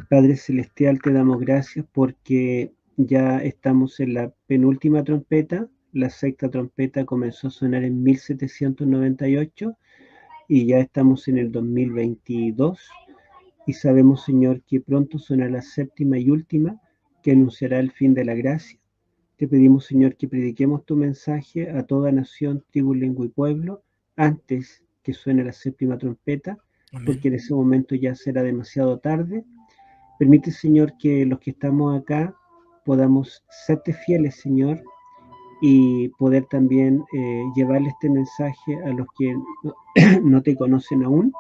Padre Celestial, te damos gracias porque ya estamos en la penúltima trompeta. La sexta trompeta comenzó a sonar en 1798 y ya estamos en el 2022. Y sabemos, Señor, que pronto sonará la séptima y última, que anunciará el fin de la gracia. Te pedimos, Señor, que prediquemos tu mensaje a toda nación, tribu, lengua y pueblo antes que suene la séptima trompeta, porque en ese momento ya será demasiado tarde. Permite, Señor, que los que estamos acá podamos serte fieles, Señor, y poder también llevarle este mensaje a los que no te conocen aún.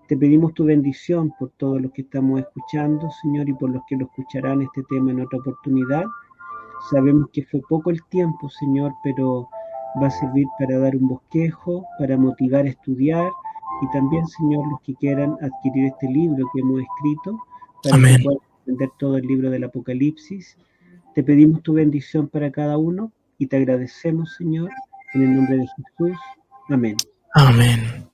Te pedimos tu bendición por todos los que estamos escuchando, Señor, y por los que lo escucharán este tema en otra oportunidad. Sabemos que fue poco el tiempo, Señor, pero va a servir para dar un bosquejo, para motivar a estudiar, y también, Señor, los que quieran adquirir este libro que hemos escrito, para Amén. que puedan entender todo el libro del Apocalipsis. Te pedimos tu bendición para cada uno y te agradecemos, Señor, en el nombre de Jesús. Amén. Amén.